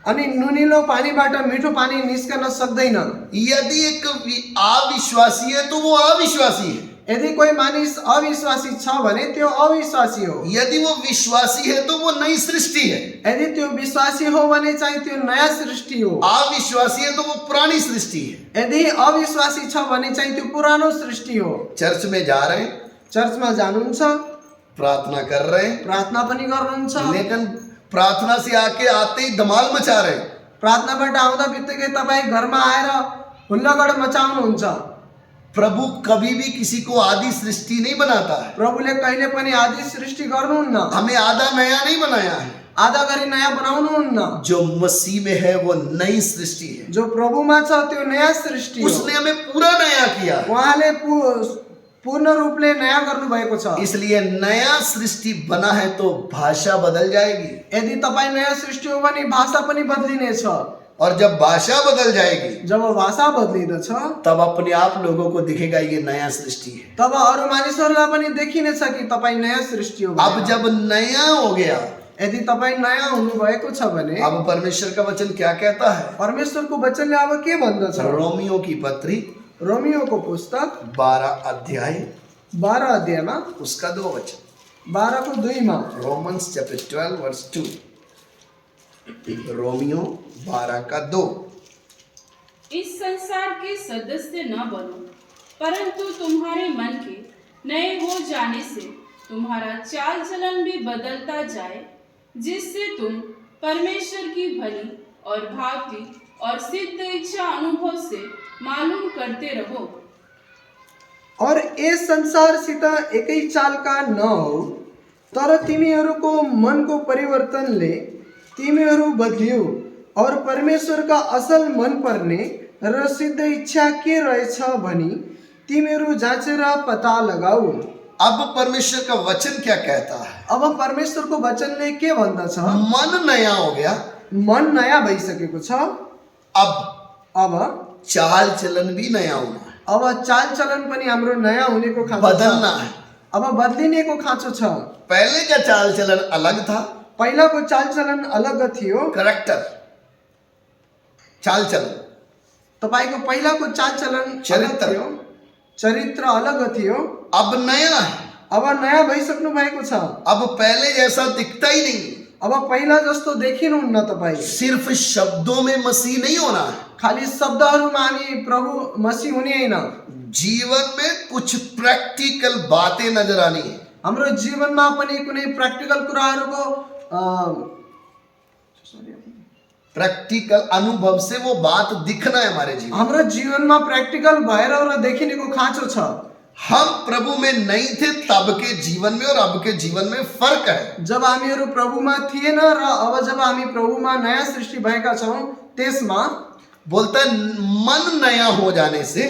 B: अनि नुनिलो पानीबाट मिठो पानी निस्कन सक्दैन।
A: यदि एक अविश्वासी है तो वो अविश्वासी है।
B: यदि कोही मानिस अविश्वासी छ भने त्यो अविश्वासी हो।
A: यदि वो विश्वासी है तो वो नई सृष्टि है।
B: यदि त्यो विश्वासी हो भने चाहिँ त्यो नयाँ सृष्टि हो।
A: अविश्वासी है तो वो पुरानी सृष्टि है।
B: यदि अविश्वासी छ भने चाहिँ त्यो पुरानो सृष्टि हो।
A: चर्च में जा रहे हैं,
B: चर्चमा जानुहुन्छ,
A: प्रार्थना कर रहे हैं,
B: प्रार्थना पनि गर्नुहुन्छ,
A: लेकिन प्रार्थना से आते ही धमाल मचा रहे हैं।
B: प्रार्थनाबाट आउँदा बित्तिकै तपाईँ घरमा आएर हुल्लगड मचाउनुहुन्छ।
A: प्रभु कभी भी किसी को आदि सृष्टि नहीं बनाता है।
B: प्रभुले कहिले पनि आदि सृष्टि गर्नुहुन्न।
A: हमें आधा नया नहीं बनाया है।
B: आधा गरी नयाँ बनाउनुहुन्न।
A: जो मसीह में है वो नई सृष्टि है।
B: जो प्रभुमा छ त्यो नयाँ सृष्टि हो।
A: उसने हमें पूरा नया किया।
B: उहाँले पूर्ण रूपले नयाँ गर्नु भएको छ।
A: इसलिए नया सृष्टि बना है तो भाषा बदल जाएगी।
B: यदि तपाईँ नयाँ सृष्टि हो भने भाषा पनि बदलिनेछ।
A: और जब भाषा बदल जाएगी,
B: जब भाषा बदलिदछ
A: तब अपने आप लोगों को दिखेगा ये नया सृष्टि है।
B: तब अरू मानिसहरूलाई पनि देखिनेछ कि तपाईँ नयाँ सृष्टि हो।
A: अब जब नया हो गया,
B: यदि तपाईँ नयाँ हुनुभएको छ भने
A: अब परमेश्वर का वचन क्या कहता है?
B: परमेश्वरको वचनले अब के भन्दछ?
A: रोमियो की पत्री
B: रोमियोको पुस्तक
A: 12 अध्याय
B: 12 अध्यायमा
A: उसका 2 वचन।
B: 12 को 2 मा
A: रोमन्स चैप्टर 12 वर्स 2। रोमियो 12 का 2।
C: इस संसार के सदस्य न बनो, परंतु तुम्हारे मन के नए हो जाने से तुम्हारा चाल चलन भी बदलता जाए, जिससे तुम परमेश्वर की भली और भावती और सिद्ध इच्छा अनुभव से मालूम करते रहो।
B: और यस संसारसित एकै चालका नहौ, तर तिमीहरूको मनको परिवर्तनले तिमीहरू बदलियो और परमेश्वरका असल मन पर्ने र सिद्ध इच्छा के रहेछ भनी तिमीहरू जाँचेर पता लगाऊ।
A: अब परमेश्वर का वचन क्या कहता है?
B: अब परमेश्वरको वचनले के भन्दछ?
A: मन नया हो गया,
B: मन नयाँ भइसकेको छ।
A: अब
B: अब
A: चाल चलन भी नया होना है,
B: अब चाल चलन पनि हाम्रो नयाँ हुनेको खाँचो
A: बदलना
B: छ।
A: है।
B: अब बदलिनेको खाँचो छ।
A: पहले का चाल चलन अलग था,
B: पहिलाको चाल चलन अलग थियो।
A: करेक्टर चाल चलन,
B: तपाईँको पहिलाको चाल चलन अलग
A: चरित्र।
B: थियो, चरित्र अलग थियो।
A: अब नया है।
B: अब नयाँ भइसक्नु भएको छ।
A: अब पहले जैसा दिखता ही नहीं,
B: अब पहिला जस्तो देखिनुहुन्न तपाईँ।
A: सिर्फ शब्दों में मसीह नहीं होना है,
B: खाली शब्दहरूमा हामी प्रभु मसीह हुने होइन,
A: जीवन में कुछ प्रैक्टिकल बातें नजर आनी है।
B: हाम्रो जीवनमा पनि कुनै प्र्याक्टिकल कुराहरूको
A: प्रैक्टिकल अनुभव से वो बात दिखना है हमारे जीवन।
B: हाम्रो जीवनमा प्र्याक्टिकल भएर र देखिनेको खाँचो छ।
A: हम प्रभु में नहीं थे तब के जीवन में और अब के जीवन में फर्क है।
B: जब हामीहरू प्रभुमा थिएन र अब जब हामी प्रभुमा नयाँ सृष्टि भएका छौँ, त्यसमा
A: बोलता है मन नया हो जाने से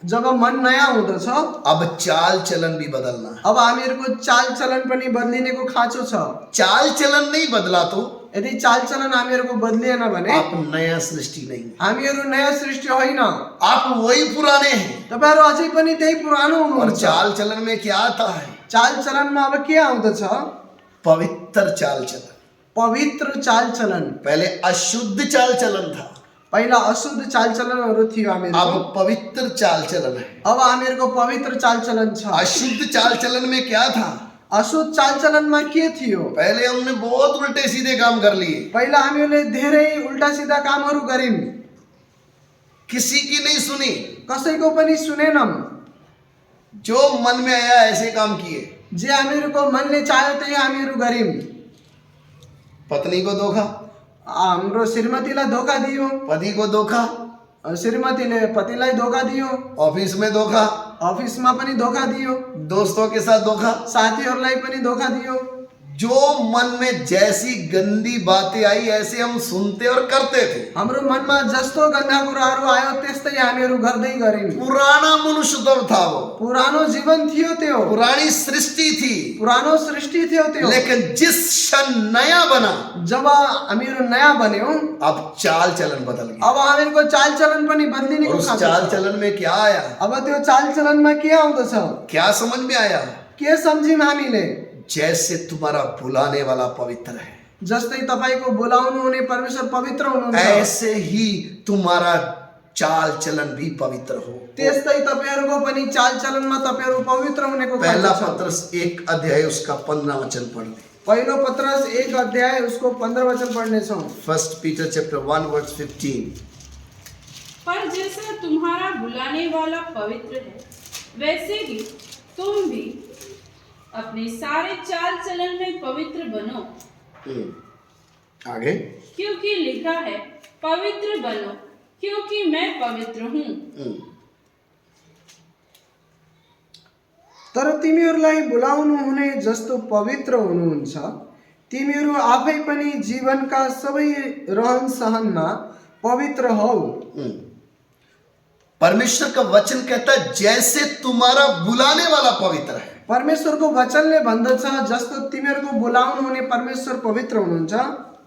B: जब मन नयाँ हुँदछ,
A: अब चाल चलन भी बदलना है।
B: अब हामीहरूको चाल चलन पनि बदलिनेको खाँचो छ।
A: चाल चलन नहीं बदला तो
B: यदि चाल चलन हामीहरूको बदलिएन भने
A: आप नया सृष्टि नहीं,
B: हामीहरू नयाँ सृष्टि होइन,
A: आप वही पुराने हैं।
B: तपाईँहरू अझै पनि त्यही पुरानो
A: और
B: हुनुहुन्छ।
A: चाल चलन में क्या आता है?
B: चाल चलनमा अब के आउँदछ?
A: पवित्र चाल चलन।
B: पवित्र चाल चलन।
A: पहले अशुद्ध चाल चलन था,
B: पहिला अशुद्ध चाल चलनहरू थियो
A: अब
B: हामीहरूको।
A: पवित्र चाल चलन है।
B: अब हामीहरूको पवित्र चाल चलन छ।
A: अशुद्ध चाल चलन में क्या था?
B: अशुद्ध चाल चलनमा के थियो?
A: पहले हमने बहुत उल्टे सीधे काम कर लिए,
B: पहिला हामीहरूले धेरै उल्टा सिधा कामहरू गर्यौं,
A: किसी की नहीं सुनी,
B: कसैको पनि सुनेनौं,
A: जो मन में आया ऐसे काम किए।
B: जे हामीहरूको मनले चाह्यो त्यही हामीहरू गर्यौं।
A: पत्नी को धोखा,
B: हाम्रो श्रीमतीलाई धोका दियो,
A: पति को धोखा,
B: श्रीमतीले पतिलाई धोका दियो,
A: ऑफिस में धोखा,
B: अफिसमा पनि धोका दियो,
A: दोस्तों के साथ धोखा।
B: साथीहरूलाई पनि धोका दियो।
A: जो मन में जैसी गंदी बातें आई ऐसे हम सुनते और करते थे।
B: हाम्रो मनमा जस्तो गन्दा कुराहरू आयो त्यस्तै हामीहरू गर्दै गर्यौं।
A: पुराना मनुष्य तब था, वो
B: पुरानो जीवन थियो त्यो,
A: पुरानी सृष्टि थी।
B: पुरानो सृष्टि थियो त्यो।
A: लेकिन जिस क्षण नया बना,
B: जब हामीहरू नयाँ बन्यौं,
A: अब चाल चलन बदल गया।
B: अब हामीहरूको चाल चलन पनि
A: और
B: बदलिनेको
A: उस
B: खाँचो
A: चाल
B: छ।
A: चलन में क्या आया?
B: अब त्यो चाल चलनमा के आउँदछ?
A: क्या समझ में आया?
B: के सम्झ्यौं हामीले?
A: जैसे तुम्हारा बुलाने वाला पवित्र है,
B: जस्तै तपाईको बोलाउनु हुने परमेश्वर पवित्र हुनुहुन्छ,
A: ऐसे ही तुम्हारा चाल चलन भी पवित्र हो।
B: त्यस्तै तपाईहरुको पनि चाल चलनमा तपाईहरु पवित्र हुनेको
A: पहला
B: खाँचो छ।
A: पत्रस 1 अध्याय उसका 15 वचन पढ़ ले।
B: पहिलो पत्रस 1 अध्याय उसको 15 वचन पढ्ने छौं।
A: 1 Peter chapter 1 verse 15।
C: पर जैसा तुम्हारा बुलाने वाला पवित्र है, वैसे ही तुम भी अपने सारे चाल चलन में पवित्र बनो,
A: आगे
C: क्योंकि लिखा है, पवित्र बनो क्योंकि मैं पवित्र हूँ।
B: तर तिमीहरूलाई बोलाउनु हुने जस्तो पवित्र हुनुहुन्छ, तिमीहरू आफै पनि जीवनका सबै रहन सहनमा पवित्र हौ।
A: परमेश्वर का वचन कहता है जैसे तुम्हारा बुलाने वाला पवित्र है,
B: परमेश्वरको वचनले भन्दछ जस्तो तिमीहरूको बोलाउनु हुने परमेश्वर पवित्र हुनुहुन्छ,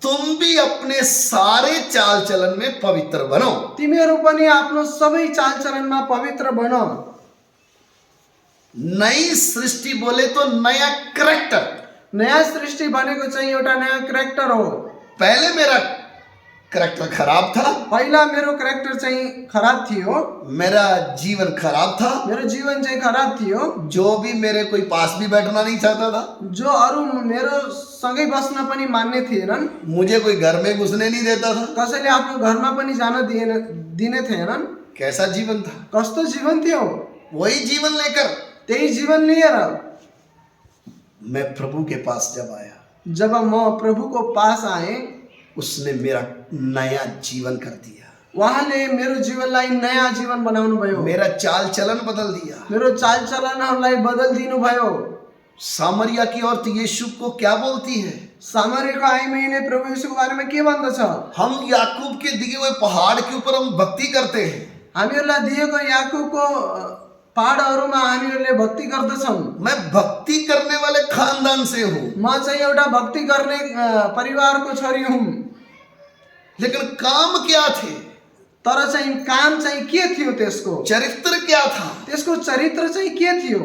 A: तुम भी अपने सारे चाल चलन में पवित्र बनो।
B: तिमीहरू पनि आफ्नो सबै चाल चलनमा पवित्र बन।
A: नई सृष्टि बोले तो नया करैक्टर।
B: नयाँ सृष्टि भनेको चाहिँ एउटा नयाँ क्यारेक्टर हो।
A: पहले मेरा करैक्टर खराब था,
B: पहिला मेरो क्यारेक्टर चाहिँ खराब थियो,
A: मेरा जीवन खराब था,
B: मेरो जीवन चाहिँ खराब थियो,
A: जो भी मेरे कोई पास भी बैठना नहीं चाहता था,
B: जो अरू मेरो सँगै बस्न पनि मान्ने थिएनन्,
A: मुझे कोई घर में घुसने नहीं देता था।
B: कसैले आफ्नो घरमा पनि जान दिने थिएनन्।
A: कैसा जीवन था?
B: कस्तो जीवन थियो?
A: वही जीवन लेकर
B: त्यही जीवन लिएर
A: मैं प्रभु के पास जब आया,
B: जब म प्रभुको पास आएँ,
A: उसने मेरा नया जीवन कर दिया।
B: उहाँले मेरो जीवनलाई नयाँ जीवन बनाउनु भयो।
A: मेरा चाल चलन बदल दिया।
B: मेरो चाल चलनहरूलाई बदलिदिनु भयो।
A: सामरिया की औरत यीशु को क्या बोलती है?
B: सामरियाको आई महिने प्रभु यीशुको बारेमा के भन्दछ?
A: हम याकूब के दिए हुए पहाड़ के ऊपर हम भक्ति करते हैं।
B: हामीहरूलाई दिएको याकूबको पहाडहरूमा हामीहरूले भक्ति गर्दछौँ।
A: मैं भक्ति करने वाले खानदान से हूँ।
B: म चाहिँ एउटा भक्ति गर्ने परिवारको छोरी हुँ।
A: लेकिन काम क्या थे,
B: तर चाहिँ काम चाहिँ के थियो त्यसको?
A: चरित्र क्या था?
B: त्यसको चरित्र चाहिँ के थियो?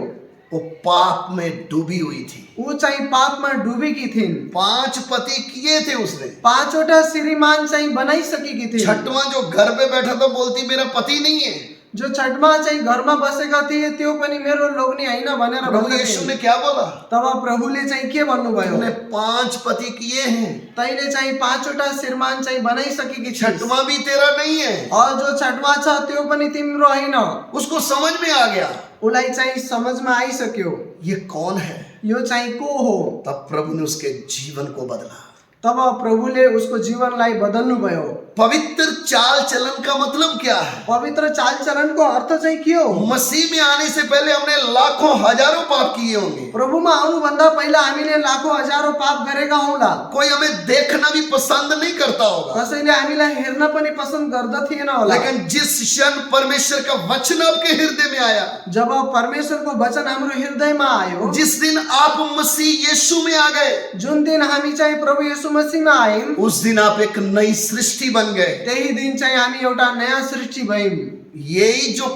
A: वो पाप में डूबी हुई थी।
B: ऊ चाहिँ पापमा डुबेकी थिइन्।
A: 5 पति किए थे उसने।
B: 5वटा श्रीमान चाहिँ बनाइसकेकी थिइन्।
A: छठवां जो घर पे बैठा था बोलती मेरा पति नहीं है।
B: जो छठमा चाहिँ घरमा बसेका थिए त्यो पनि मेरो लोग्ने हैन भनेर
A: प्रभु
B: भन्दथे।
A: यीशु ने क्या बोला?
B: तब प्रभुले चाहिँ के भन्नुभयो?
A: तूने 5 पति किए हैं,
B: तैले चाहिँ 5वटा श्रीमान चाहिँ बनाइसकेकी छिस्।
A: छठवां भी तेरा नहीं है।
B: और जो छठमा छ त्यो पनि तिम्रो हैन।
A: उसको समझ में आ गया
B: उलाई चाहिँ समझमा आइसक्यो
A: ये कौन है।
B: यो चाहिँ को हो।
A: तब प्रभु ने उसके जीवन को बदला।
B: तब प्रभुले उसको जीवनलाई बदल्नु भयो।
A: पवित्र चाल चलन का मतलब क्या है?
B: पवित्र चाल चलनको अर्थ चाहिँ के हो?
A: मसीह में आने से पहले हमने लाखों हजारों पाप किए होंगे।
B: प्रभुमा आउनुभन्दा पहिला हामीले लाखौं हजारौं पाप गरेका हौला।
A: कोई हमें देखना भी पसंद नहीं करता होगा,
B: कसैले हामीलाई हेर्न पनि पसन्द गर्दथिएन होला।
A: लेकिन जिस क्षण परमेश्वर का वचन आपके हृदय में आया,
B: जब परमेश्वरको वचन हाम्रो हृदयमा आयो,
A: जिस दिन आप मसीह यीशु में आ गए,
B: जुन दिन हामी चाहिँ प्रभु येशू मसीहमा आयौं,
A: उस दिन आप एक नई सृष्टि बन गए।
B: त्यही दिन चाहिँ हामी एउटा नयाँ सृष्टि भयौं।
A: यही जो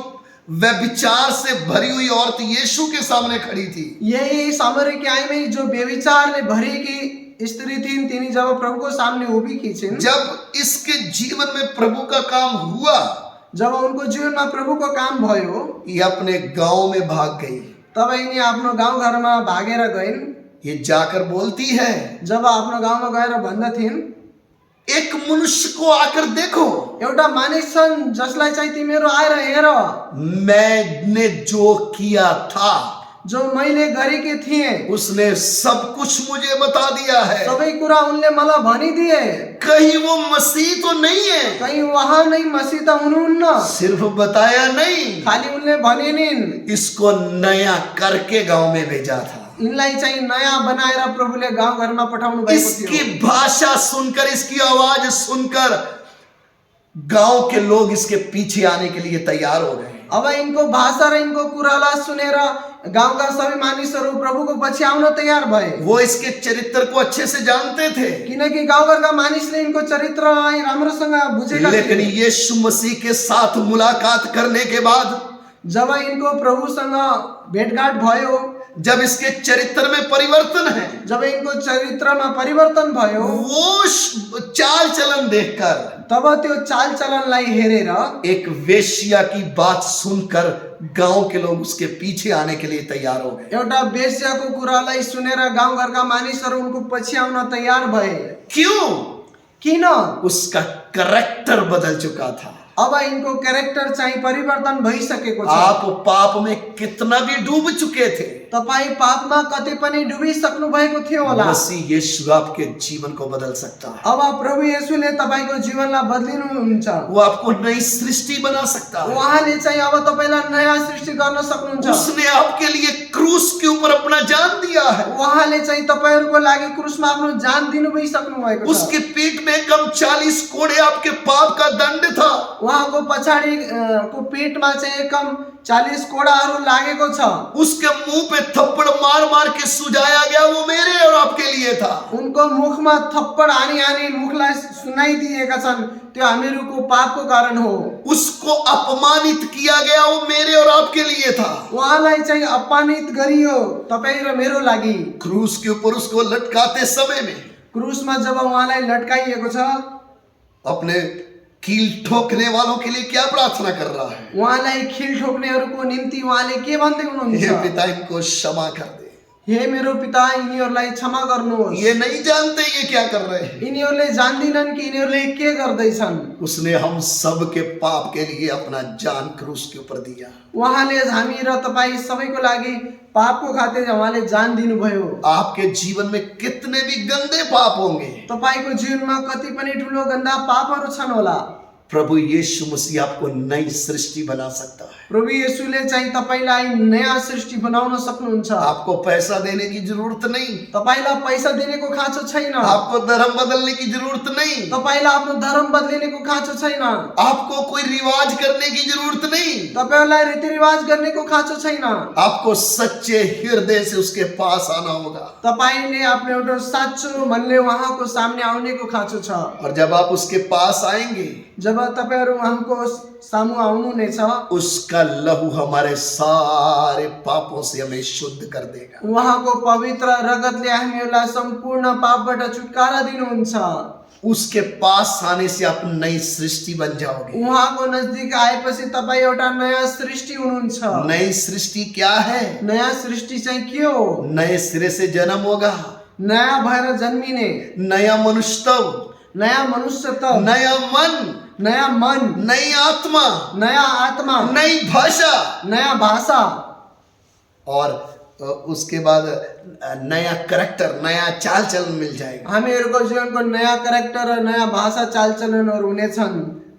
A: व्यभिचार से भरी हुई औरत यीशु के सामने खड़ी थी,
B: यही सामरियामै जो व्यभिचारले भरिएकी स्त्री थिइन्, तिनी जब प्रभुको सामने उभिकी छिन्,
A: जब इसके जीवन में प्रभु का काम हुआ,
B: जब उनको जीवनमा प्रभुको काम भयो,
A: ये अपने गांव में भाग गई।
B: तब यिनी आफ्नो गाउँघरमा भागेर गइन्।
A: ये जाकर बोलती है,
B: जब आफ्नो गाउँमा गएर भन्दथिन्,
A: एक मनुष्य को आकर देखो,
B: एउटा मानिस छन् जसलाई चाहिँ तिमीहरू आएर हेर।
A: मैंने जो किया था
B: जो मैले गरेकी थिएँ
A: उसने सब कुछ मुझे बता दिया है।
B: सबै कुरा उनले मलाई भनिदिए।
A: कहीं वो मसीह तो नहीं है?
B: कहीं वहाँ नै मसीह त हुनुहुन्न।
A: सिर्फ बताया नहीं,
B: खाली उनले भनेनिन्,
A: इसको नया करके गांव में भेजा था।
B: यिनलाई चाहिँ नयाँ बनाएर प्रभुले गाउँघरमा पठाउनु भएको
A: इसकी
B: थियो।
A: भाषा सुनकर, इसकी आवाज सुनकर गांव के लोग इसके पीछे आने के लिए तैयार हो गए।
B: अब यिनको भाषा र यिनको कुरालाई सुनेर गाउँका सबै मानिसहरू प्रभुको पछि आउन तयार भए।
A: वो इसके चरित्र को अच्छे से जानते थे,
B: किनकि गाउँघरका मानिसले यिनको चरित्रलाई राम्रोसँग बुझेका
A: लेकिन
B: थिए।
A: यीशु मसीह के साथ मुलाकात करने के बाद,
B: जब यिनको प्रभुसँग भेटघाट भयो,
A: जब इसके चरित्र में परिवर्तन है,
B: जब यिनको चरित्रमा परिवर्तन भयो,
A: वो चाल चलन देखकर,
B: तब त्यो चाल चलनलाई हेरेर
A: एक वेश्या की बात सुनकर गांव के लोग उसके पीछे आने के लिए तैयार हो गए।
B: एउटा वेश्याको कुरालाई सुनेर गाउँघरका मानिसहरू उनको पछि आउन तयार भए।
A: क्यों?
B: किन?
A: उसका कैरेक्टर बदल चुका था।
B: अब यिनको क्यारेक्टर चाहिँ परिवर्तन भइसकेको छ।
A: आप पाप में कितना भी डूब चुके थे,
B: तपाई पापमा कतै पनि डुबिसक्नु भएको थियो होला।
A: मसीह यीशु आपके जीवन को बदल सकता है।
B: अब प्रभु येशूले तपाईको जीवनलाई बदलिनुहुन्छ।
A: वो आपको नई सृष्टि बना सकता है।
B: उहाँले चाहिँ अब तपाईलाई नयाँ सृष्टि गर्न सक्नुहुन्छ।
A: उसने आपके लिए क्रूस के ऊपर अपना जान दिया है।
B: उहाँले चाहिँ तपाईहरुको लागि क्रुसमा आफ्नो जान दिनु भइसक्नु भएको छ।
A: उसके पीठ में कम 40 कोड़े आपके पाप का दंड था।
B: उहाँको पछाडि को पेटमा चाहिँ कम 40 कोडाहरू लागेको छ।
A: उसके मुंह पे थप्पड़ मार मार के सुझाया गया, वो मेरे और आपके लिए था।
B: उनको मुखमा थप्पड हानी हानी मुखलाई सुनाइदिएका छन्, त्यो हामीहरूको पापको कारण हो।
A: उसको अपमानित किया गया, वो मेरे और आपके लिए था।
B: उहाँलाई चाहिँ अपमानित गरियो तपाई र मेरो लागि।
A: क्रूस के ऊपर उसको लटकाते समय में
B: क्रुसमा जब उहाँलाई लटकाइएको छ,
A: अपने कील ठोकने वालों के लिए क्या प्रार्थना कर रहा है?
B: उहाँलाई खिल ठोक्नेहरूको निम्ति उहाँले के भन्दै
A: हे
B: हुनुहुन्छ?
A: पिता, इनको क्षमा कर दे।
B: हे मेरो पिता, यिनीहरूलाई क्षमा गर्नुहोस्।
A: ये नहीं जानते ये क्या कर रहे हैं।
B: यिनीहरूले जान्दिनन् कि यिनीहरूले के गर्दैछन्।
A: उसने हम सब के पाप के लिए अपना जान क्रूस के ऊपर दिया।
B: उहाँले हामी र तपाई सबैको लागि पापको खातिर उहाँले जान दिनुभयो।
A: आपके जीवन में कितने भी गंदे पाप होंगे,
B: तपाईको जीवनमा कति पनि ठुलो गन्दा पापहरू छन् होला,
A: प्रभु यीशु मसीह आपको नई सृष्टि बना सकता है।
B: प्रभु येशूले चाहिँ तपाईलाई नयाँ सृष्टि बनाउन सक्नुहुन्छ।
A: आपको पैसा देने की जरूरत नहीं,
B: तपाईलाई पैसा दिनेको खाँचो छैन।
A: आपको धर्म बदलने की जरूरत नहीं,
B: तपाईलाई आफ्नो धर्म बदलिनेको खाँचो छैन।
A: आपको कोई रिवाज करने की जरूरत नहीं,
B: तपाईलाई रीतिरिवाज गर्नेको खाँचो छैन।
A: आपको सच्चे हृदय से उसके पास आना होगा।
B: तपाईले आफ्नो एउटा साँचो मनले उहाँको सामने आउनेको खाँचो छ।
A: और जब आप उसके पास आएंगे,
B: जब तपाईहरु उहाँको सामु आउनुहुनेछ,
A: उसका लहू हमारे सारे पापों से हमें शुद्ध कर देगा।
B: उहाँको पवित्र रगतले हामीहरूलाई सम्पूर्ण पापबाट छुटकारा दिनुहुन्छ।
A: उसके पास आने से आप नई सृष्टि बन जाओगे।
B: उहाँको नजदिक आएपछि तपाई एउटा नयाँ सृष्टि हुनुहुन्छ।
A: नई सृष्टि क्या है?
B: नयाँ सृष्टि चाहिँ के हो?
A: नए सिरे से जन्म होगा,
B: नयाँ भएर जन्मिने,
A: नया मनुष्यत्व,
B: नयाँ मनुष्यत्व,
A: नया मन,
B: नयाँ मन,
A: नई आत्मा,
B: नयाँ आत्मा,
A: नई भाषा,
B: नयाँ भाषा,
A: और उसके बाद नया करेक्टर, नया चाल चलन मिल जाएगा।
B: हामीहरूको जीवनको नयाँ क्यारेक्टर र नयाँ भाषा चालचलनहरू हुनेछन्।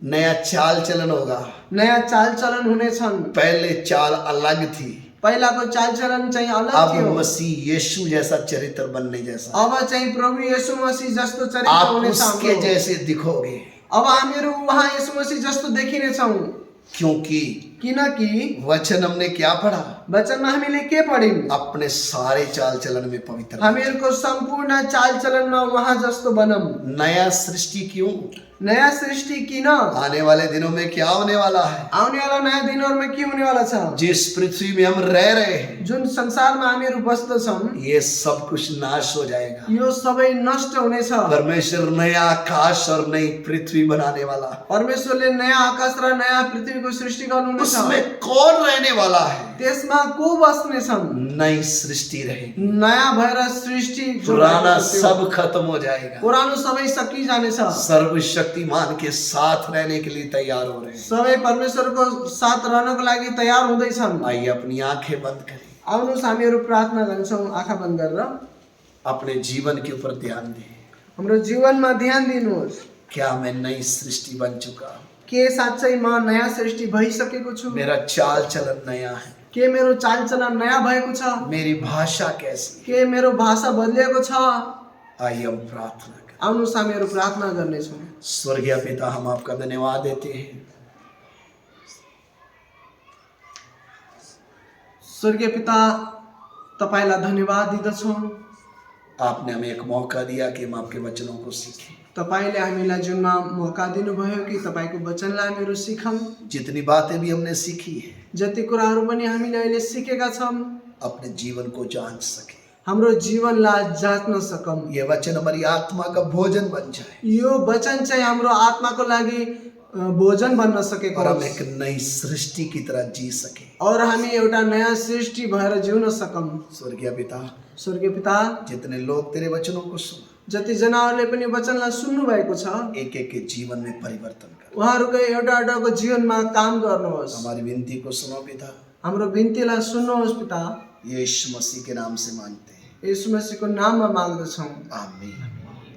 A: नया चाल चलन होगा।
B: नयाँ चालचलन हुनेछन्।
A: पहले चाल अलग थी,
B: पहिलाको चालचलन चाहिँ अलग
A: अब
B: थियो।
A: मसीह यीशु जैसा चरित्र बनने जैसा।
B: अब चाहिँ प्रभु येशू मसीह जस्तो चरित्र
A: आप
B: हुनेछ
A: उसके
B: हाम्रो।
A: जैसे दिखोगे,
B: अब हामीहरू उहाँ येशू मसीह जस्तो देखिनेछौँ।
A: क्योंकि
B: किनकि
A: वचन हमने क्या पढ़ा?
B: वचनमा हामीले के पढ्यौँ?
A: अपने सारे चाल चलन में पवित्र।
B: हामीहरूको सम्पूर्ण चालचलनमा उहाँ जस्तो बनौँ।
A: नया सृष्टि क्यों?
B: नयाँ सृष्टि किन?
A: आने वाले दिनों में क्या होने वाला है?
B: आउनेवाला नयाँ दिनहरूमा के हुनेवाला छ?
A: जिस पृथ्वी में हम रह रहे हैं,
B: जुन संसारमा हामीहरू बस्दछौँ,
A: ये सब कुछ नाश हो जाएगा।
B: यो सबै नष्ट हुनेछ।
A: परमेश्वर नया आकाश और नई पृथ्वी बनाने वाला है।
B: परमेश्वरले नयाँ आकाश र नयाँ पृथ्वीको सृष्टि गर्नुहुनेछ।
A: उसमें कौन रहने वाला है?
B: त्यसमा को बस्नेछन्?
A: नई सृष्टि रहेगी।
B: नयाँ भएर सृष्टि जो
A: पुराना
B: भएको थियो,
A: सब खत्म हो जाएगा।
B: पुरानो सबै सकिजानेछ।
A: सर्वशक्तिमान के साथ रहने के लिए तैयार हो रहे हैं।
B: सबै परमेश्वरको साथ रहनको लागि तयार हुँदैछन्।
A: आइए अपनी आंखें बंद करें,
B: आउनुहोस् हामीहरू प्रार्थना गर्छौँ आँखा बन्द गरेर।
A: अपने जीवन के ऊपर ध्यान दें।
B: हाम्रो जीवनमा ध्यान दिनुहोस्।
A: क्या मैं नई सृष्टि बन चुका हूँ?
B: के साँच्चै म नयाँ सृष्टि भइसकेको छु?
A: मेरा चाल चलन नया है?
B: के मेरो चालचलन नयाँ भएको छ?
A: मेरी भाषा कैसी?
B: के मेरो भाषा बदलिएको छ?
A: आइए हम प्रार्थना करें।
B: आउनुहोस् हामीहरू प्रार्थना गर्नेछौँ।
A: स्वर्गीय पिता, हम आपका धन्यवाद देते हैं।
B: स्वर्गीय पिता, तपाईलाई धन्यवाद दिँदछौँ।
A: आपने हमें एक मौका दिया कि हम आपके वचनों को सीखें।
B: तपाईले हामीलाई जुनमा मौका दिनुभयो कि तपाईको वचनलाई हामीहरू सिकौँ।
A: जितनी बातें भी हमने सीखी है,
B: जति कुराहरू पनि हामीले अहिले सिकेका छौँ,
A: अपने जीवन को जांच सके।
B: हाम्रो जीवनलाई जाँच्न सकौँ।
A: ये वचन हमारी आत्मा का भोजन बन जाए
B: यो वचन चाहिँ हाम्रो आत्माको लागि भोजन बन्न सकेको
A: और हम
B: होस्।
A: एक नई सृष्टि की तरह जी सके।
B: और हामी एउटा नयाँ सृष्टि भएर जिउन सकौँ।
A: स्वर्गीय पिता,
B: स्वर्गीय पिता,
A: जितने लोग तेरे वचनों को सुना,
B: जति जनाहरूले पनि वचनलाई सुन्नु भएको छ,
A: एक एक के जीवन में परिवर्तन कर।
B: उहाँहरूको एउटा एउटाको जीवनमा काम गर्नुहोस्।
A: हमारी विनती को सुनो पिता,
B: हाम्रो बिन्तीलाई सुन्नुहोस् पिता।
A: यीशु मसीह के नाम से मांगते हैं,
B: यीशु मसीहको नाममा माग्दछौँ।
A: आमीन।